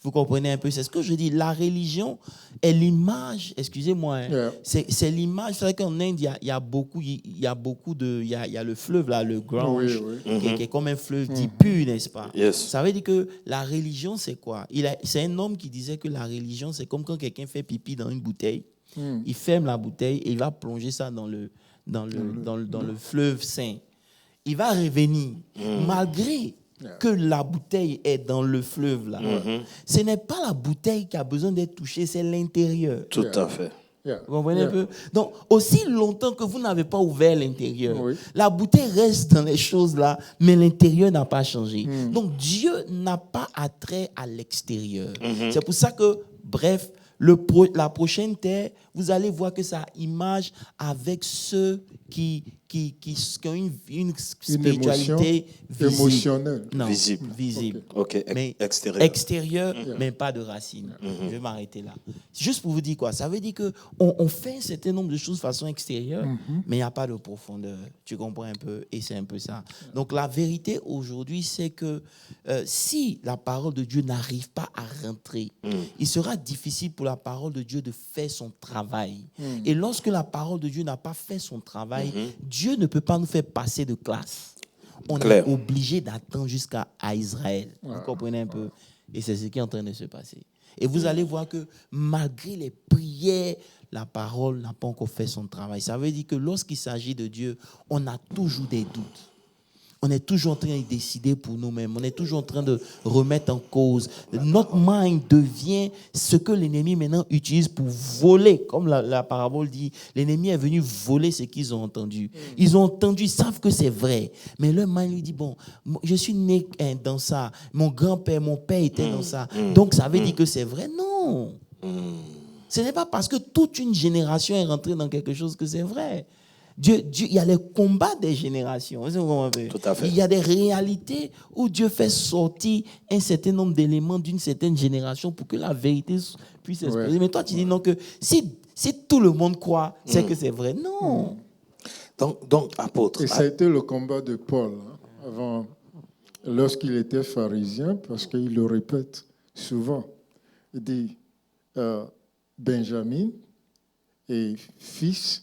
Vous comprenez un peu? C'est ce que je dis. La religion est l'image, excusez-moi, c'est l'image. C'est vrai qu'en Inde, il y a beaucoup de... Il y a le fleuve, là, le Gange, qui est comme un fleuve dit pur, n'est-ce pas? Ça veut dire que la religion, c'est quoi? C'est un homme qui disait que la religion, c'est comme quand quelqu'un fait pipi dans une bouteille. Il ferme la bouteille et il va plonger ça dans le fleuve saint. Il va revenir, malgré que la bouteille est dans le fleuve là. Ce n'est pas la bouteille qui a besoin d'être touchée, c'est l'intérieur. Tout à fait. Vous comprenez un peu? Donc, aussi longtemps que vous n'avez pas ouvert l'intérieur, la bouteille reste dans les choses là, mais l'intérieur n'a pas changé. Donc, Dieu n'a pas attrait à l'extérieur. C'est pour ça que, bref, la prochaine terre, vous allez voir que ça image avec ceux qui qui ont une spiritualité émotionnelle. Non, visible. Ok, mais extérieur. mais pas de racines. Je vais m'arrêter là. Juste pour vous dire quoi, ça veut dire qu'on fait un certain nombre de choses de façon extérieure, mais il n'y a pas de profondeur. Tu comprends un peu? Et c'est un peu ça. Donc la vérité aujourd'hui, c'est que si la parole de Dieu n'arrive pas à rentrer, il sera difficile pour la parole de Dieu de faire son travail. Et lorsque la parole de Dieu n'a pas fait son travail, Dieu ne peut pas nous faire passer de classe. On est obligé d'attendre jusqu'à Israël. Vous comprenez un peu? Et c'est ce qui est en train de se passer. Et vous allez voir que malgré les prières, la parole n'a pas encore fait son travail. Ça veut dire que lorsqu'il s'agit de Dieu, on a toujours des doutes. On est toujours en train de décider pour nous-mêmes. On est toujours en train de remettre en cause. Notre mind devient ce que l'ennemi maintenant utilise pour voler. Comme la parabole dit, l'ennemi est venu voler ce qu'ils ont entendu. Ils ont entendu, ils savent que c'est vrai. Mais leur mind lui dit, bon, je suis né dans ça. Mon grand-père, mon père était dans ça. Donc ça veut dire que c'est vrai? Non. Ce n'est pas parce que toute une génération est rentrée dans quelque chose que c'est vrai. Dieu, il y a les combats des générations. Tout à fait. Il y a des réalités où Dieu fait sortir un certain nombre d'éléments d'une certaine génération pour que la vérité puisse exploser. Ouais. Mais toi, tu dis non, que si tout le monde croit, c'est que c'est vrai. Non. Donc, apôtre. Et ça a été le combat de Paul, avant, lorsqu'il était pharisien, parce qu'il le répète souvent. Il dit Benjamin est fils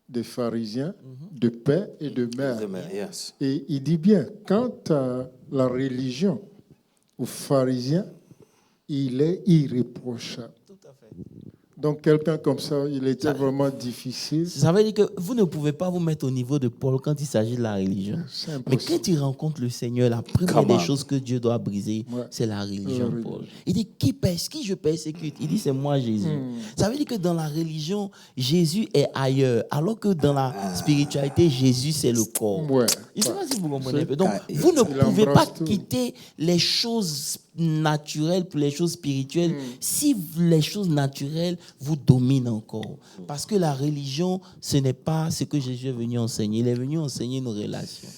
des pharisiens, de père et de mère. Yes. Et il dit bien, quant à la religion, aux pharisiens, il est irréprochable. Tout à fait. Donc quelqu'un comme ça, il était vraiment difficile. Ça veut dire que vous ne pouvez pas vous mettre au niveau de Paul quand il s'agit de la religion. Mais quand il rencontre le Seigneur, la première des choses que Dieu doit briser, c'est la religion, Paul. Il dit, qui je persécute? Il dit, c'est moi, Jésus. Ça veut dire que dans la religion, Jésus est ailleurs, alors que dans la spiritualité, Jésus, c'est le corps. Je ne sais pas si vous comprenez un peu. Donc, vous ne pouvez pas quitter les choses naturelles pour les choses spirituelles si les choses naturelles vous dominent encore. Parce que la religion, ce n'est pas ce que Jésus est venu enseigner. Il est venu enseigner nos relations.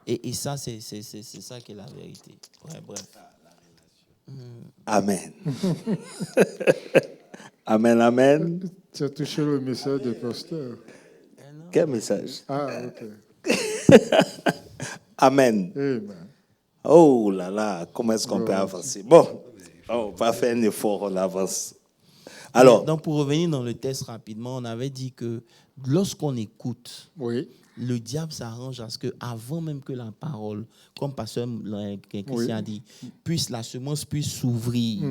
Et ça, c'est ça qui est la vérité. Ouais, bref. Amen. Amen, amen. Tu as touché le message du pasteur. Quel message? Ok. Amen. Amen. Oh là là, comment est-ce qu'on peut avancer? Bon, on va faire un effort, on avance. Alors, donc pour revenir dans le texte rapidement, on avait dit que lorsqu'on écoute, le diable s'arrange à ce que, avant même que la parole, comme pasteur Christian a dit, la semence puisse s'ouvrir.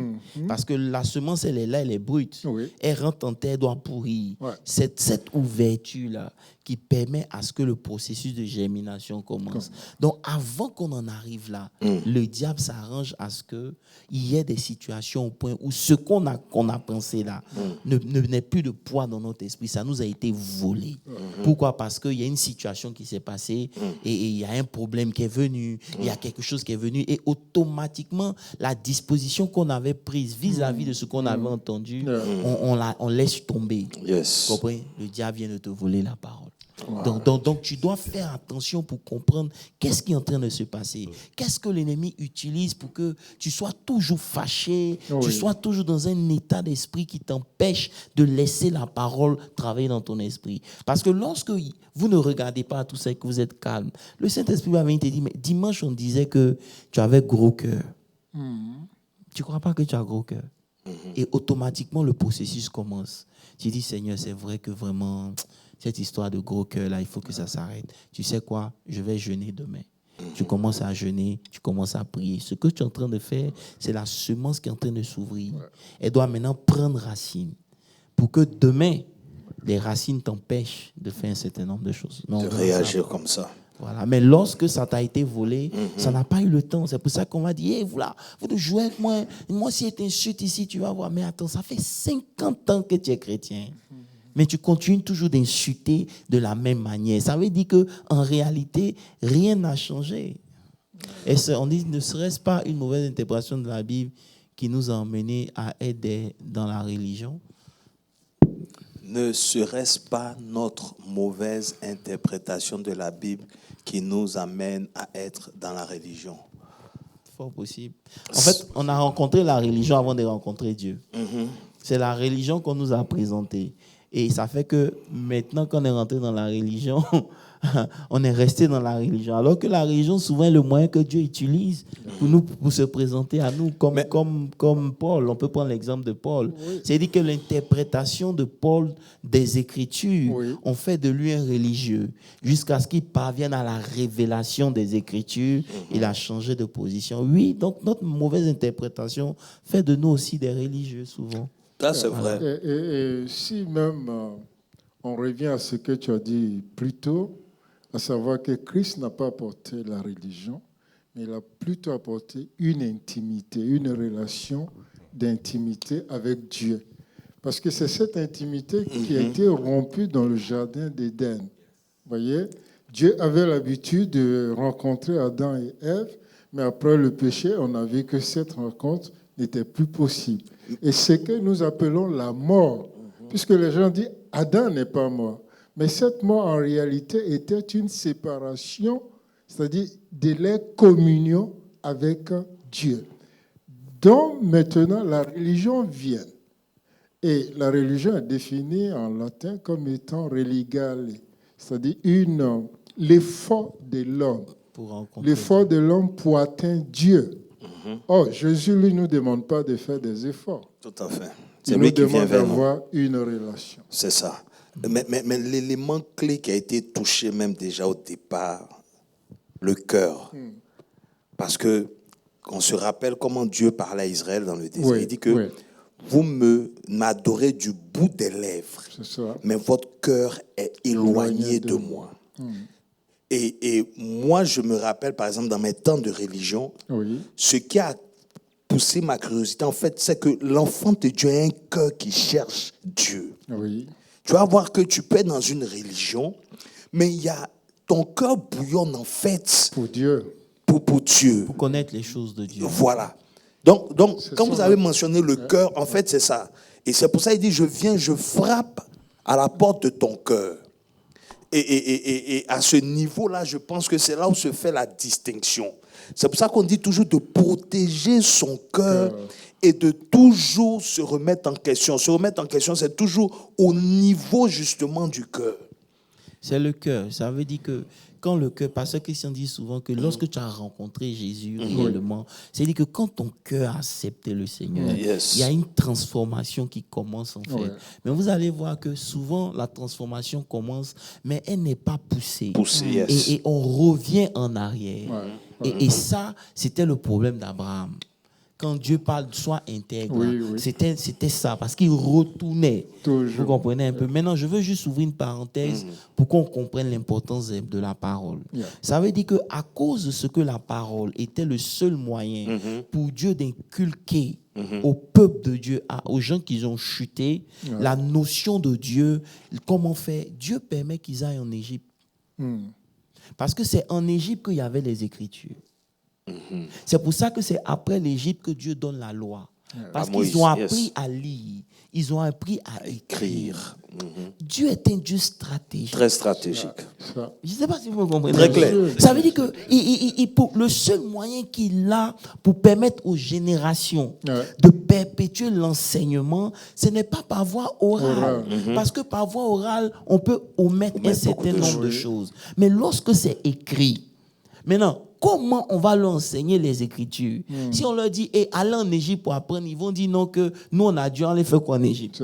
Parce que la semence, elle est là, elle est brute. Elle rentre en terre, elle doit pourrir. Cette ouverture-là qui permet à ce que le processus de germination commence. Donc, avant qu'on en arrive là, le diable s'arrange à ce qu'il y ait des situations au point où ce qu'on a pensé là n'est plus de poids dans notre esprit. Ça nous a été volé. Pourquoi? Parce qu'il y a une situation qui s'est passée et il y a un problème qui est venu, il y a quelque chose qui est venu et automatiquement, la disposition qu'on avait prise vis-à-vis de ce qu'on avait entendu, on laisse tomber. Yes. Vous comprenez? Le diable vient de te voler la parole. Donc, tu dois faire attention pour comprendre qu'est-ce qui est en train de se passer. Qu'est-ce que l'ennemi utilise pour que tu sois toujours fâché, tu sois toujours dans un état d'esprit qui t'empêche de laisser la parole travailler dans ton esprit. Parce que lorsque vous ne regardez pas tout ça et que vous êtes calme, le Saint-Esprit va venir te dire, mais dimanche on disait que tu avais gros cœur. Tu ne crois pas que tu as gros cœur? Et automatiquement le processus commence. Tu dis, Seigneur, c'est vrai que vraiment... cette histoire de gros cœur là, il faut que ça s'arrête. Tu sais quoi? Je vais jeûner demain. Tu commences à jeûner, tu commences à prier. Ce que tu es en train de faire, c'est la semence qui est en train de s'ouvrir. Elle doit maintenant prendre racine pour que demain, les racines t'empêchent de faire un certain nombre de choses. De réagir comme ça. Voilà. Mais lorsque ça t'a été volé, ça n'a pas eu le temps. C'est pour ça qu'on va dire, hey, voilà, vous devez jouer avec moi. Moi, si je t'insulte ici, tu vas voir. Mais attends, ça fait 50 ans que tu es chrétien. Mais tu continues toujours d'insulter de la même manière. Ça veut dire qu'en réalité, rien n'a changé. Et on dit, ne serait-ce pas une mauvaise interprétation de la Bible qui nous a emmenés à être dans la religion? Ne serait-ce pas notre mauvaise interprétation de la Bible qui nous amène à être dans la religion? Fort possible. En fait, on a rencontré la religion avant de rencontrer Dieu. C'est la religion qu'on nous a présentée. Et ça fait que maintenant qu'on est rentré dans la religion, on est resté dans la religion. Alors que la religion, souvent, est le moyen que Dieu utilise pour se présenter à nous comme Paul. On peut prendre l'exemple de Paul. Oui. C'est-à-dire que l'interprétation de Paul des Écritures ont fait de lui un religieux. Jusqu'à ce qu'il parvienne à la révélation des Écritures, il a changé de position. Oui, donc notre mauvaise interprétation fait de nous aussi des religieux, souvent. Ça, c'est vrai. Et si même on revient à ce que tu as dit plus tôt, à savoir que Christ n'a pas apporté la religion, mais il a plutôt apporté une intimité, une relation d'intimité avec Dieu. Parce que c'est cette intimité qui a été rompue dans le jardin d'Éden. Vous voyez, Dieu avait l'habitude de rencontrer Adam et Ève, mais après le péché, on a vu que cette rencontre n'était plus possible. Et c'est que nous appelons la mort, puisque les gens disent Adam n'est pas mort. Mais cette mort, en réalité, était une séparation, c'est-à-dire de leur communion avec Dieu. Donc, maintenant, la religion vient. Et la religion est définie en latin comme étant religare, c'est-à-dire l'effort de l'homme. L'effort de l'homme pour atteindre Dieu. Oh, Jésus, lui, ne nous demande pas de faire des efforts. Tout à fait. Il nous demande d'avoir une relation. C'est ça. Mais l'élément clé qui a été touché même déjà au départ, le cœur. Parce qu'on se rappelle comment Dieu parlait à Israël dans le désert. Il dit que vous m'adorez du bout des lèvres, mais votre cœur est éloigné de moi. Et moi, je me rappelle, par exemple, dans mes temps de religion, ce qui a poussé ma curiosité, en fait, c'est que l'enfant de Dieu a un cœur qui cherche Dieu. Tu vas voir que tu peux être dans une religion, mais il y a ton cœur bouillonne en fait pour Dieu. Pour Dieu. Pour connaître les choses de Dieu. Voilà. Donc quand vous avez mentionné le cœur, en fait, c'est ça. Et c'est pour ça qu'il dit, je viens, je frappe à la porte de ton cœur. Et à ce niveau-là, je pense que c'est là où se fait la distinction. C'est pour ça qu'on dit toujours de protéger son cœur et de toujours se remettre en question. Se remettre en question, c'est toujours au niveau justement du cœur. C'est le cœur. Ça veut dire que quand le cœur, parce que Christian dit souvent que lorsque tu as rencontré Jésus réellement, c'est-à-dire que quand ton cœur a accepté le Seigneur, il y a une transformation qui commence en fait. Mais vous allez voir que souvent la transformation commence, mais elle n'est pas poussée. Et on revient en arrière. Et ça, c'était le problème d'Abraham. Quand Dieu parle, sois intègre, c'était ça, parce qu'il retournait. Vous comprenez un peu. Maintenant, je veux juste ouvrir une parenthèse pour qu'on comprenne l'importance de la parole. Ça veut dire qu'à cause de ce que la parole était le seul moyen pour Dieu d'inculquer au peuple de Dieu, aux gens qui ont chuté, la notion de Dieu, comment faire? Dieu permet qu'ils aillent en Égypte. Parce que c'est en Égypte qu'il y avait les Écritures. C'est pour ça que c'est après l'Égypte que Dieu donne la loi. Parce qu'ils ont appris à lire, ils ont appris à écrire. Dieu est un Dieu stratégique. Très stratégique. Je ne sais pas si vous comprenez. Très clair. Ça veut dire que le seul moyen qu'il a pour permettre aux générations de perpétuer l'enseignement, ce n'est pas par voie orale. Parce que par voie orale, on peut omettre un certain nombre de choses. Mais lorsque c'est écrit, maintenant, comment on va leur enseigner les Écritures? Si on leur dit, allez en Égypte pour apprendre, ils vont dire non, que nous, on a Dieu, on les fait quoi en Égypte?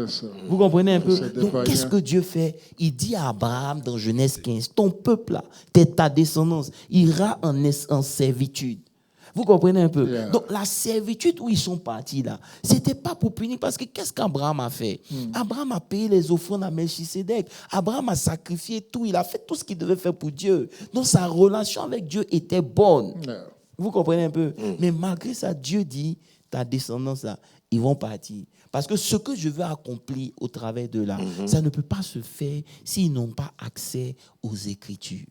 Vous comprenez un peu? Donc, qu'est-ce que Dieu fait? Il dit à Abraham dans Genèse 15, ton peuple, là, ta descendance, ira en servitude. Vous comprenez un peu? Donc, la servitude où ils sont partis, là, ce n'était pas pour punir, parce que qu'est-ce qu'Abraham a fait? Abraham a payé les offrandes à Melchisédek. Abraham a sacrifié tout. Il a fait tout ce qu'il devait faire pour Dieu. Donc, sa relation avec Dieu était bonne. Vous comprenez un peu? Mais malgré ça, Dieu dit, ta descendance, là, ils vont partir. Parce que ce que je veux accomplir au travers de là, ça ne peut pas se faire s'ils n'ont pas accès aux Écritures.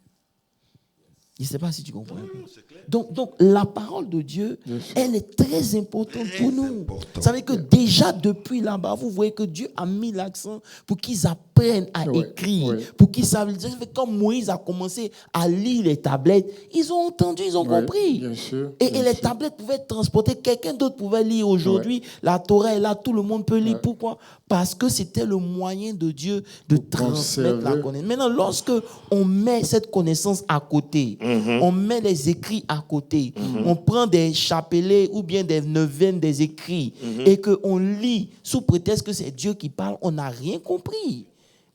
Je ne sais pas si tu comprends. C'est clair. Donc, la parole de Dieu, elle est très importante pour nous. Important. Ça veut dire que déjà depuis là-bas, vous voyez que Dieu a mis l'accent pour qu'ils apprennent à écrire, pour qu'ils savent. Quand Moïse a commencé à lire les tablettes, ils ont entendu, ils ont compris. Bien sûr, Et les tablettes pouvaient être transportées. Quelqu'un d'autre pouvait lire aujourd'hui. La Torah est là, tout le monde peut lire. Pourquoi? Parce que c'était le moyen de Dieu de transmettre la connaissance. Maintenant, lorsque on met cette connaissance à côté, on met les écrits à côté, on prend des chapelets ou bien des neuvaines des écrits et qu'on lit sous prétexte que c'est Dieu qui parle, on n'a rien compris.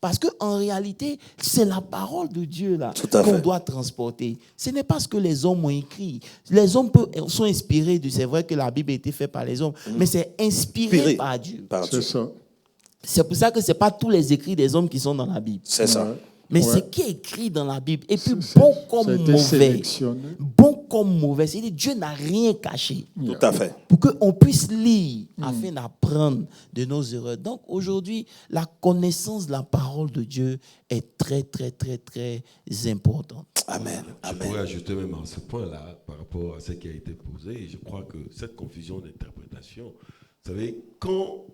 Parce qu'en réalité, c'est la parole de Dieu là qu'on doit transporter. Ce n'est pas ce que les hommes ont écrit. Les hommes sont inspirés. C'est vrai que la Bible a été faite par les hommes, mais c'est inspiré par Dieu. C'est ça. C'est pour ça que ce n'est pas tous les écrits des hommes qui sont dans la Bible. C'est ça. Mais ce qui est écrit dans la Bible, et puis bon comme mauvais, c'est-à-dire Dieu n'a rien caché. Tout à fait. Pour qu'on puisse lire afin d'apprendre de nos erreurs. Donc aujourd'hui, la connaissance de la parole de Dieu est très, très, très, très importante. Amen. Je pourrais ajouter même à ce point-là, par rapport à ce qui a été posé, et je crois que cette confusion d'interprétation, vous savez, quand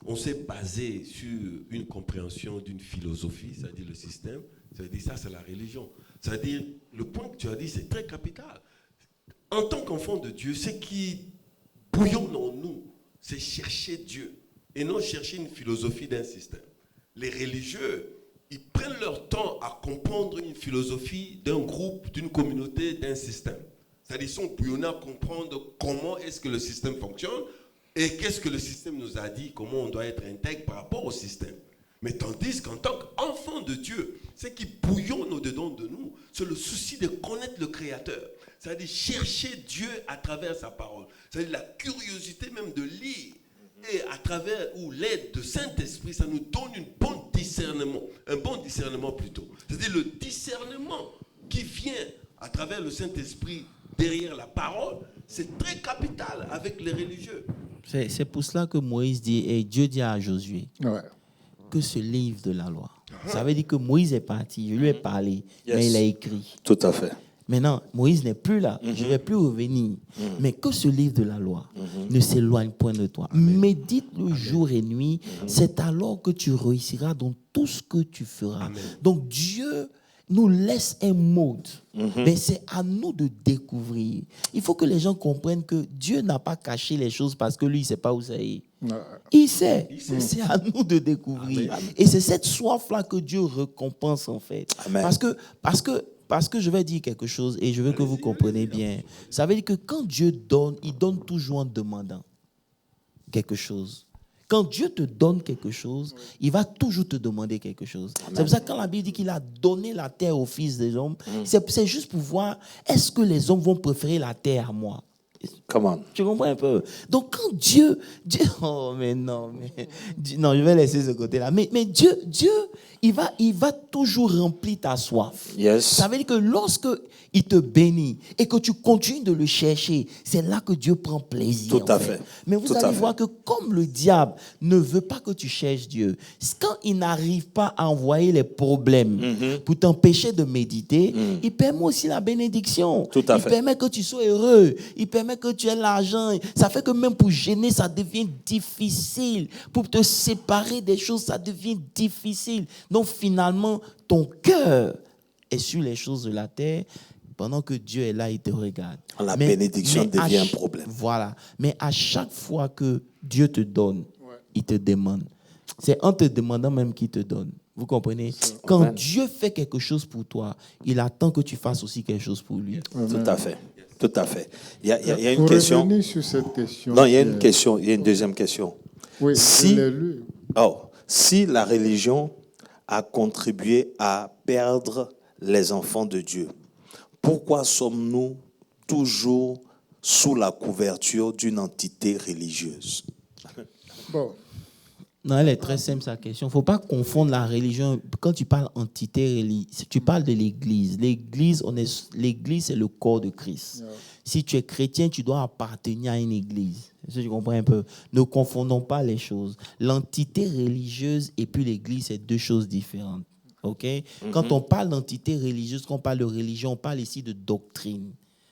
on s'est basé sur une compréhension d'une philosophie, c'est-à-dire le système, c'est-à-dire ça, c'est la religion. C'est-à-dire, le point que tu as dit, c'est très capital. En tant qu'enfant de Dieu, ce qui bouillonne en nous, c'est chercher Dieu et non chercher une philosophie d'un système. Les religieux, ils prennent leur temps à comprendre une philosophie d'un groupe, d'une communauté, d'un système. C'est-à-dire, ils sont bouillonnés à comprendre comment est-ce que le système fonctionne. Et qu'est-ce que le système nous a dit, comment on doit être intègre par rapport au système. Mais tandis qu'en tant qu'enfant de Dieu, ce qui bouillonne au-dedans de nous, c'est le souci de connaître le Créateur. C'est-à-dire chercher Dieu à travers sa parole. C'est-à-dire la curiosité même de lire. Et à travers ou l'aide de Saint-Esprit, ça nous donne un bon discernement plutôt. C'est-à-dire le discernement qui vient à travers le Saint-Esprit derrière la parole, c'est très capital avec les religieux. C'est pour cela que Moïse dit, et Dieu dit à Josué, que ce livre de la loi. Ça veut dire que Moïse est parti, je lui ai parlé, mais il a écrit. Tout à fait. Maintenant, Moïse n'est plus là, je ne vais plus revenir. Mais que ce livre de la loi ne s'éloigne point de toi. Médite-le jour et nuit, c'est alors que tu réussiras dans tout ce que tu feras. Amen. Donc Dieu nous laisse un mode, mais c'est à nous de découvrir. Il faut que les gens comprennent que Dieu n'a pas caché les choses parce que lui, il ne sait pas où ça est. Il sait. C'est à nous de découvrir. Amen. Et c'est cette soif-là que Dieu récompense en fait. Amen. Parce que je vais dire quelque chose et je veux que vous compreniez bien. Ça veut dire que quand Dieu donne, il donne toujours en demandant quelque chose. Quand Dieu te donne quelque chose, il va toujours te demander quelque chose. Amen. C'est pour ça que quand la Bible dit qu'il a donné la terre aux fils des hommes, c'est juste pour voir, est-ce que les hommes vont préférer la terre à moi? Comment? Tu comprends un peu? Donc quand Dieu oh mais non, je vais laisser ce côté-là. Mais Dieu, il va toujours remplir ta soif. Yes. Ça veut dire que lorsque il te bénit et que tu continues de le chercher, c'est là que Dieu prend plaisir. Tout à fait. Mais vous allez voir que comme le diable ne veut pas que tu cherches Dieu, quand il n'arrive pas à envoyer les problèmes pour t'empêcher de méditer, il permet aussi la bénédiction. Tout à fait. Il permet que tu sois heureux. Il permet que tu aies l'argent. Ça fait que même pour gêner, ça devient difficile. Pour te séparer des choses, ça devient difficile. Donc finalement, ton cœur est sur les choses de la terre. Pendant que Dieu est là, il te regarde. La bénédiction devient un problème. Voilà. Mais à chaque fois que Dieu te donne, il te demande. C'est en te demandant même qu'il te donne. Vous comprenez? Quand Dieu fait quelque chose pour toi, il attend que tu fasses aussi quelque chose pour lui. Tout à fait. Tout à fait. Il y a une pour question. Revenir sur cette question. Non, il y a une question. Il y a une deuxième question. Oui, je l'ai lu. Si la religion a contribué à perdre les enfants de Dieu, pourquoi sommes-nous toujours sous la couverture d'une entité religieuse? Bon. Non, elle est très simple, sa question. Il ne faut pas confondre la religion. Quand tu parles entité religieuse, tu parles de l'Église. L'Église, c'est le corps de Christ. Si tu es chrétien, tu dois appartenir à une Église. Tu comprends un peu? Ne confondons pas les choses. L'entité religieuse et puis l'Église, c'est deux choses différentes. Ok? Quand on parle d'entité religieuse, quand on parle de religion, on parle ici de doctrine.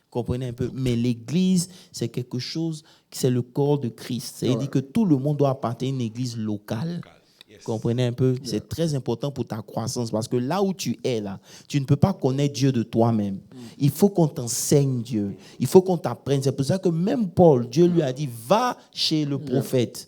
Comprenez un peu. Mais l'Église, c'est quelque chose, c'est le corps de Christ. C'est-à-dire que tout le monde doit appartenir à une Église locale. Comprenez un peu. C'est très important pour ta croissance parce que là où tu es, là, tu ne peux pas connaître Dieu de toi-même. Il faut qu'on t'enseigne Dieu. Il faut qu'on t'apprenne. C'est pour ça que même Paul, Dieu lui a dit, va chez le prophète.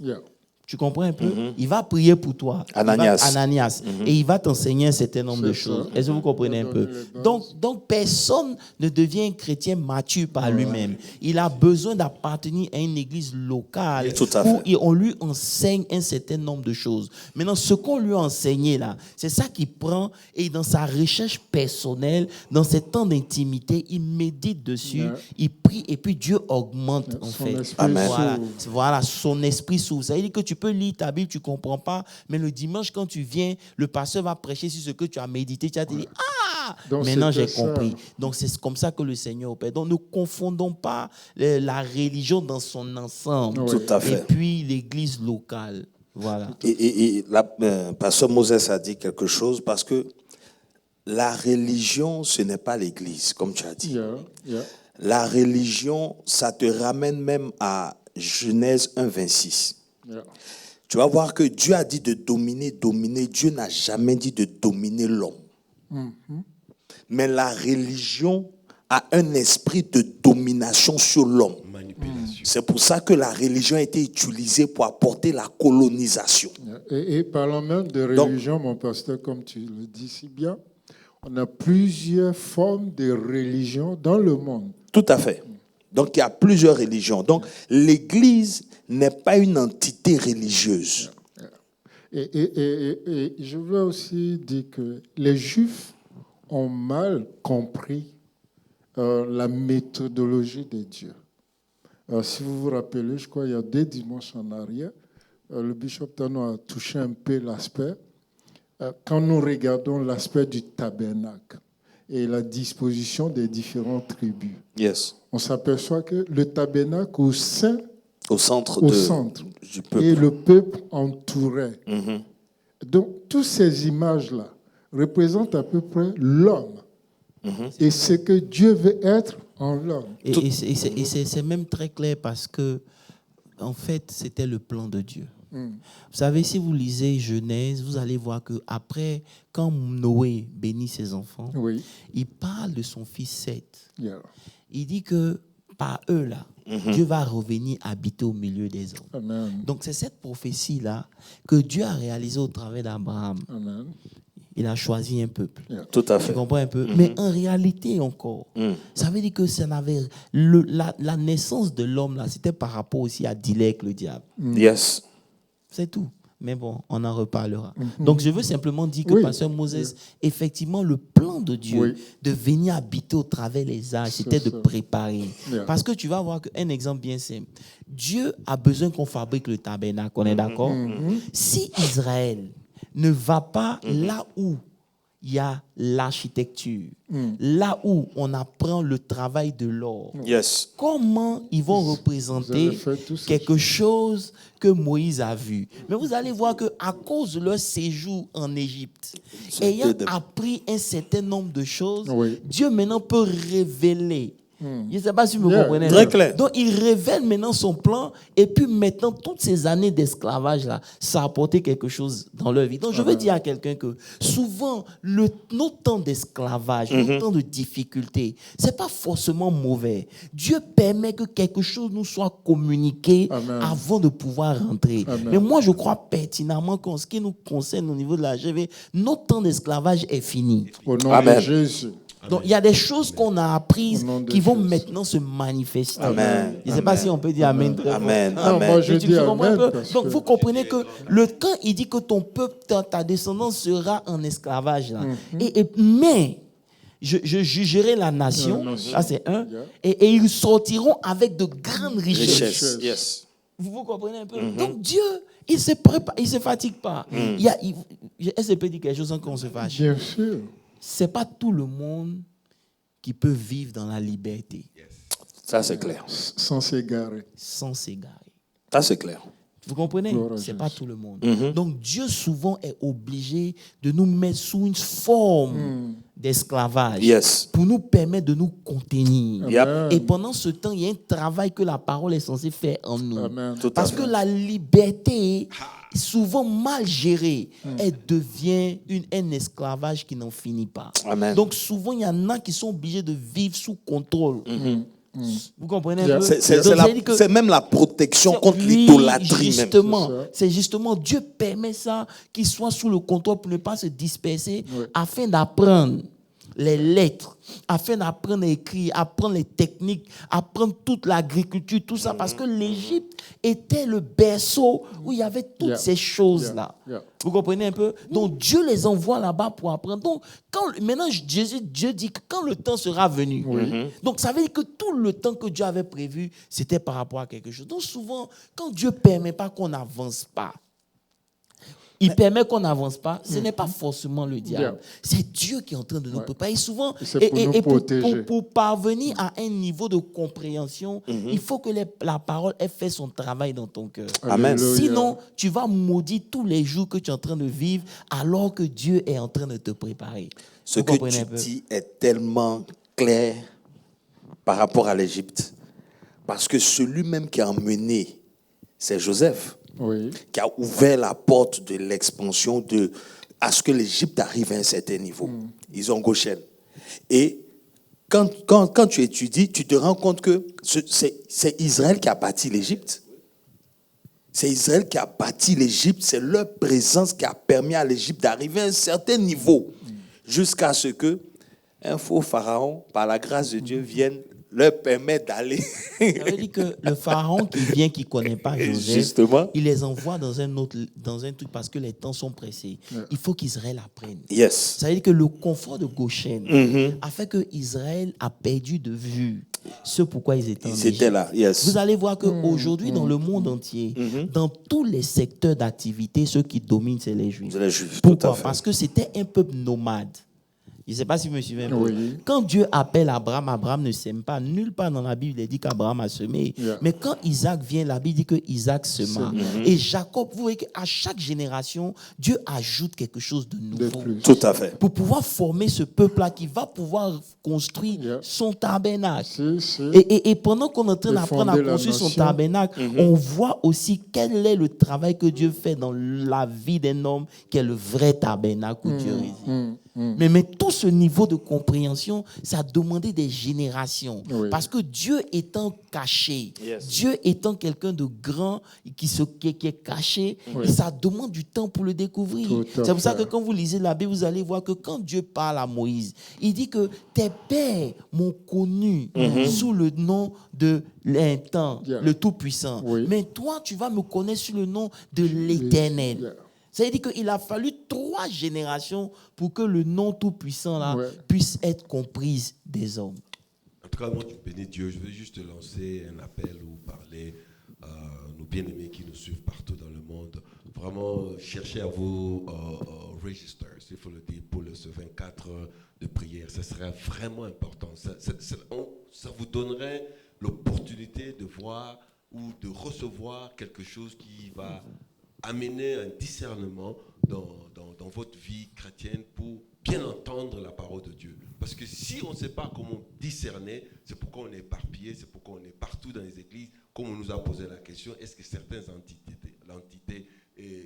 Tu comprends un peu? Il va prier pour toi. Ananias. Et il va t'enseigner un certain nombre de choses. Est-ce que vous comprenez un peu? Donc, personne ne devient un chrétien mature par lui-même. Il a besoin d'appartenir à une église locale où on lui enseigne un certain nombre de choses. Maintenant, ce qu'on lui a enseigné là, c'est ça qu'il prend et dans sa recherche personnelle, dans ses temps d'intimité, il médite dessus, il prie et puis Dieu augmente en fait. Amen. Voilà, son esprit s'ouvre. Ça veut dire que tu peux lire ta Bible, tu ne comprends pas, mais le dimanche, quand tu viens, le pasteur va prêcher sur ce que tu as médité. Tu vas te dire, donc maintenant j'ai compris. Donc c'est comme ça que le Seigneur opère. Donc ne confondons pas la religion dans son ensemble. Tout à fait. Et puis l'église locale. Voilà. Et pasteur Moses a dit quelque chose parce que la religion, ce n'est pas l'église, comme tu as dit. La religion, ça te ramène même à Genèse 1, 26. Tu vas voir que Dieu a dit de dominer. Dieu n'a jamais dit de dominer l'homme. Mais la religion a un esprit de domination sur l'homme. C'est pour ça que la religion a été utilisée pour apporter la colonisation. Et parlant même de religion, mon pasteur, comme tu le dis si bien, on a plusieurs formes de religion dans le monde. Tout à fait. Donc, il y a plusieurs religions. Donc, l'Église n'est pas une entité religieuse. Et je veux aussi dire que les Juifs ont mal compris la méthodologie de Dieu. Si vous vous rappelez, je crois il y a 2 dimanches en arrière, le bishop Tano a touché un peu l'aspect. Quand nous regardons l'aspect du tabernacle et la disposition des différentes tribus, on s'aperçoit que le tabernacle au centre du peuple. Et le peuple entourait. Donc, toutes ces images-là représentent à peu près l'homme et ce que Dieu veut être en l'homme. Et c'est même très clair parce que, en fait, c'était le plan de Dieu. Vous savez, si vous lisez Genèse, vous allez voir qu'après, quand Noé bénit ses enfants, il parle de son fils Seth. Il dit que par eux, là, Dieu va revenir habiter au milieu des hommes. Amen. Donc, c'est cette prophétie-là que Dieu a réalisée au travers d'Abraham. Il a choisi un peuple. Tout à fait. Tu comprends un peu? Mais en réalité encore, ça veut dire que ça n'avait la naissance de l'homme, là, c'était par rapport aussi à Dilek, le diable. Yes. C'est tout. Mais bon, on en reparlera. Donc, je veux simplement dire que, pasteur Moses, effectivement, le plan de Dieu de venir habiter au travers les âges, c'était de préparer. Parce que tu vas voir un exemple bien simple. Dieu a besoin qu'on fabrique le tabernacle, on est d'accord? Si Israël ne va pas là où il y a l'architecture, là où on apprend le travail de l'or, comment ils vont représenter quelque chose que Moïse a vu? Mais vous allez voir qu'à cause de leur séjour en Égypte, ayant appris un certain nombre de choses, Dieu maintenant peut révéler. Je ne sais pas si vous comprenez. Très clair. Donc, il révèle maintenant son plan et puis maintenant, toutes ces années d'esclavage-là, ça a apporté quelque chose dans leur vie. Donc, je veux dire à quelqu'un que souvent, nos temps d'esclavage, nos temps de difficulté, ce n'est pas forcément mauvais. Dieu permet que quelque chose nous soit communiqué avant de pouvoir rentrer. Mais moi, je crois pertinemment qu'en ce qui nous concerne au niveau de la GV, notre temps d'esclavage est fini. Au nom de Jésus. Donc, il y a des choses qu'on a apprises qui vont maintenant se manifester. Amen. Je ne sais pas si on peut dire Amen. Amen. Non, moi je dis Amen. Donc, vous comprenez que quand il dit que ton peuple, ta descendance sera en esclavage, là, mais je jugerai la nation, ça c'est un, et ils sortiront avec de grandes richesses. Yes. Vous comprenez un peu? Donc, Dieu, il se prépare, il ne se fatigue pas. Est-ce que peut dire quelque chose sans qu'on se fâche? Bien sûr. Ce n'est pas tout le monde qui peut vivre dans la liberté. Ça, c'est clair. Sans s'égarer. Sans s'égarer. Ça, c'est clair. Vous comprenez? Ce n'est pas tout le monde. Donc Dieu souvent est obligé de nous mettre sous une forme d'esclavage pour nous permettre de nous contenir. Et pendant ce temps, il y a un travail que la parole est censée faire en nous. Parce que la liberté, souvent mal gérée, elle devient un esclavage qui n'en finit pas. Donc souvent, il y en a qui sont obligés de vivre sous contrôle. Vous comprenez un peu? C'est même la protection contre l'idolâtrie. Justement, c'est justement Dieu permet ça, qu'il soit sous le contrôle pour ne pas se disperser, afin d'apprendre les lettres, afin d'apprendre à écrire, apprendre les techniques, apprendre toute l'agriculture, tout ça, parce que l'Égypte était le berceau où il y avait toutes ces choses-là. Vous comprenez un peu? Donc Dieu les envoie là-bas pour apprendre. Donc maintenant Dieu dit que quand le temps sera venu, donc ça veut dire que tout le temps que Dieu avait prévu, c'était par rapport à quelque chose. Donc souvent, quand Dieu ne permet pas qu'on n'avance pas, il permet qu'on n'avance pas, ce n'est pas forcément le diable. C'est Dieu qui est en train de nous préparer. Souvent, pour parvenir à un niveau de compréhension, il faut que la parole ait fait son travail dans ton cœur. Amen. Sinon, tu vas maudire tous les jours que tu es en train de vivre alors que Dieu est en train de te préparer. Ce que tu dis est tellement clair par rapport à l'Égypte. Parce que celui même qui a emmené, c'est Joseph. Qui a ouvert la porte de l'expansion à ce que l'Égypte arrive à un certain niveau. Ils ont Goshen. Et quand tu étudies, tu te rends compte que c'est Israël qui a bâti l'Égypte. C'est Israël qui a bâti l'Égypte. C'est leur présence qui a permis à l'Égypte d'arriver à un certain niveau. Jusqu'à ce que un faux pharaon, par la grâce de Dieu, vienne leur permettre d'aller. Ça veut dire que le pharaon qui vient, qui ne connaît pas Joseph, justement, il les envoie dans un truc parce que les temps sont pressés. Il faut qu'Israël apprenne. Ça veut dire que le confort de Goshen a fait qu'Israël a perdu de vue ce pourquoi ils étaient en Égypte. Là. Vous allez voir qu'aujourd'hui, dans le monde entier, dans tous les secteurs d'activité, ceux qui dominent, c'est les Juifs. Pourquoi? Parce que c'était un peuple nomade. Je ne sais pas si vous me suivez un peu. Quand Dieu appelle Abraham, Abraham ne sème pas. Nulle part dans la Bible, il dit qu'Abraham a semé. Mais quand Isaac vient, la Bible dit que Isaac sema. Et Jacob, vous voyez qu'à chaque génération, Dieu ajoute quelque chose de nouveau. Tout à fait. Pour pouvoir former ce peuple-là qui va pouvoir construire son tabernacle. Et pendant qu'on est en train d'apprendre à construire son tabernacle, on voit aussi quel est le travail que Dieu fait dans la vie d'un homme qui est le vrai tabernacle où Dieu réside. Mais tout ce niveau de compréhension, ça a demandé des générations. Parce que Dieu étant caché, Dieu étant quelqu'un de grand qui est caché, ça demande du temps pour le découvrir. C'est pour ça que quand vous lisez la Bible, vous allez voir que quand Dieu parle à Moïse, il dit que tes pères m'ont connu sous le nom de l'Intent, le Tout-Puissant. Mais toi, tu vas me connaître sous le nom de l'Éternel. Ça veut dire qu'il a fallu 3 générations pour que le nom tout-puissant là puisse être compris des hommes. En tout cas, moi, tu bénis Dieu. Je veux juste te lancer un appel ou parler à nos bien-aimés qui nous suivent partout dans le monde. Vraiment, cherchez à vous register, il faut le dire, pour ce 24 heures de prière. Ce serait vraiment important. Ça vous donnerait l'opportunité de voir ou de recevoir quelque chose qui va amener un discernement dans votre vie chrétienne pour bien entendre la parole de Dieu. Parce que si on ne sait pas comment discerner, c'est pourquoi on est éparpillé, c'est pourquoi on est partout dans les églises, comme on nous a posé la question, est-ce que certaines entités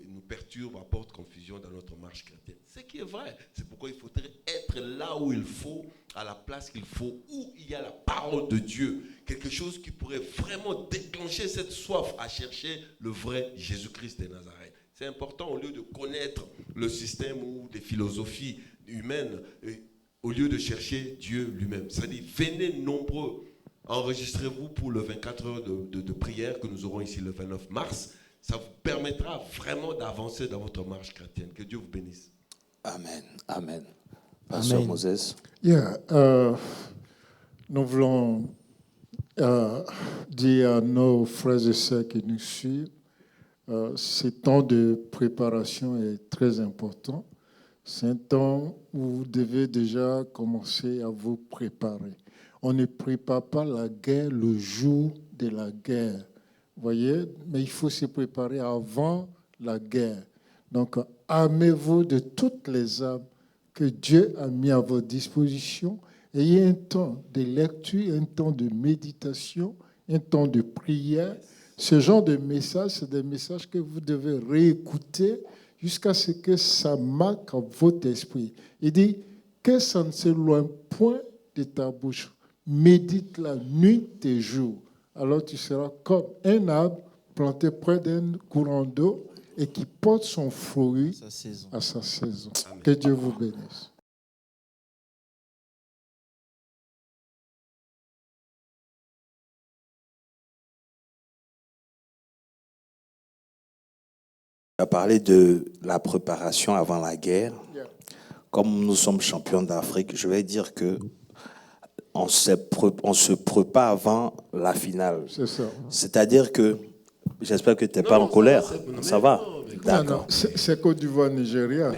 nous perturbent, apportent confusion dans notre marche chrétienne? Ce qui est vrai, c'est pourquoi il faudrait être là où il faut, à la place qu'il faut, où il y a la parole de Dieu. Quelque chose qui pourrait vraiment déclencher cette soif à chercher le vrai Jésus-Christ de Nazareth. C'est important, au lieu de connaître le système ou des philosophies humaines, au lieu de chercher Dieu lui-même. C'est-à-dire, venez nombreux, enregistrez-vous pour le 24 heures de prière que nous aurons ici le 29 mars. Ça vous permettra vraiment d'avancer dans votre marche chrétienne. Que Dieu vous bénisse. Amen. Amen. Pasteur Moses. Nous voulons dire à nos frères et sœurs qui nous suivent, ce temps de préparation est très important. C'est un temps où vous devez déjà commencer à vous préparer. On ne prépare pas la guerre le jour de la guerre. Vous voyez, mais il faut se préparer avant la guerre. Donc, armez-vous de toutes les armes que Dieu a mis à votre disposition. Ayez un temps de lecture, un temps de méditation, un temps de prière. Ce genre de messages, c'est des messages que vous devez réécouter jusqu'à ce que ça marque votre esprit. Il dit que ça ne s'éloigne point de ta bouche. Médite la nuit et jour. Alors tu seras comme un arbre planté près d'un courant d'eau et qui porte son fruit à sa saison. Amen. Que Dieu vous bénisse. Tu as parlé de la préparation avant la guerre. Comme nous sommes champions d'Afrique, je vais dire que on se prépare avant la finale. C'est ça. C'est-à-dire que, j'espère que tu n'es pas en colère. Ça va? D'accord. C'est Côte d'Ivoire, Nigeria.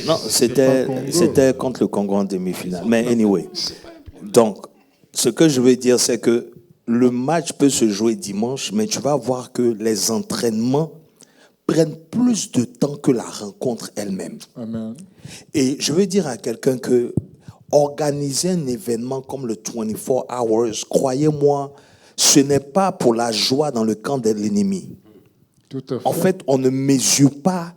Non, c'était contre le Congo en demi-finale. Mais anyway. Donc, ce que je veux dire, c'est que le match peut se jouer dimanche, mais tu vas voir que les entraînements prennent plus de temps que la rencontre elle-même. Amen. Et je veux dire à quelqu'un que organiser un événement comme le 24 Hours, croyez-moi, ce n'est pas pour la joie dans le camp de l'ennemi. Tout à fait. En fait, on ne mesure pas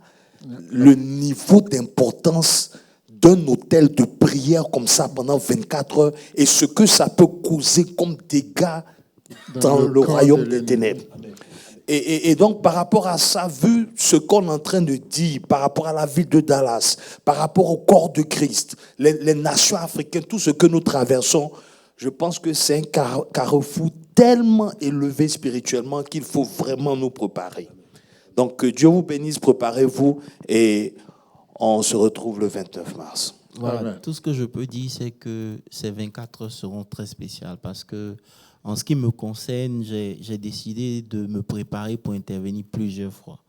le niveau d'importance d'un hôtel de prière comme ça pendant 24 heures et ce que ça peut causer comme dégâts dans le royaume des ténèbres. Et donc, par rapport à ça, vu ce qu'on est en train de dire, par rapport à la ville de Dallas, par rapport au corps de Christ, les nations africaines, tout ce que nous traversons, je pense que c'est un carrefour tellement élevé spirituellement qu'il faut vraiment nous préparer. Donc, que Dieu vous bénisse, préparez-vous et on se retrouve le 29 mars. Voilà, Amen. Tout ce que je peux dire, c'est que ces 24 heures seront très spéciales parce que, en ce qui me concerne, j'ai décidé de me préparer pour intervenir plusieurs fois.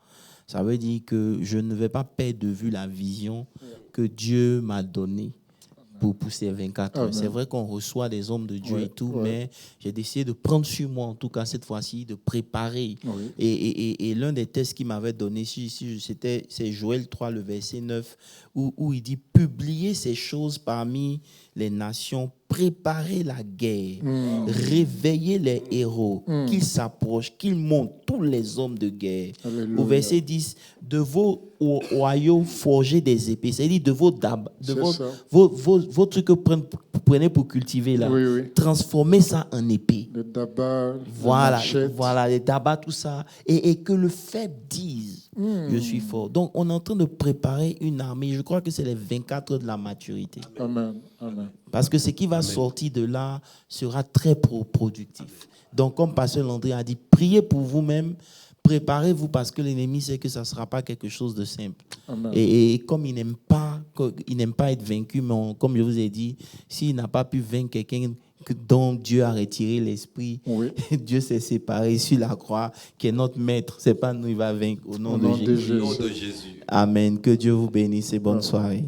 Ça veut dire que je ne vais pas perdre de vue la vision que Dieu m'a donnée pour ces 24 heures. C'est vrai qu'on reçoit des hommes de Dieu et tout, mais j'ai décidé de prendre sur moi, en tout cas cette fois-ci, de préparer. Et l'un des textes qu'il m'avait donné, c'est Joël 3, le verset 9, où il dit « Publiez ces choses parmi les nations, préparez la guerre, réveillez les héros, qu'ils s'approchent, qu'ils montent, tous les hommes de guerre. » Au verset 10, « De vos royaumes forgez des épées. » C'est-à-dire de vos trucs que vous prenez pour cultiver là. Transformez ça en épée. Le tabac, voilà, les tabacs, tout ça. Et que le faible dise, je suis fort. Donc, on est en train de préparer une armée. Je crois que c'est les 24 heures de la maturité. Amen. Amen. Parce que ce qui va sortir de là sera très productif. Donc, comme Pasteur Landry a dit, priez pour vous-même, préparez-vous parce que l'ennemi sait que ça ne sera pas quelque chose de simple. Et comme il n'aime pas être vaincu, mais comme je vous ai dit, s'il n'a pas pu vaincre quelqu'un dont Dieu a retiré l'esprit, Dieu s'est séparé sur la croix, qui est notre maître. Ce n'est pas nous, il va vaincre au nom de Jésus. Amen. Que Dieu vous bénisse et bonne soirée.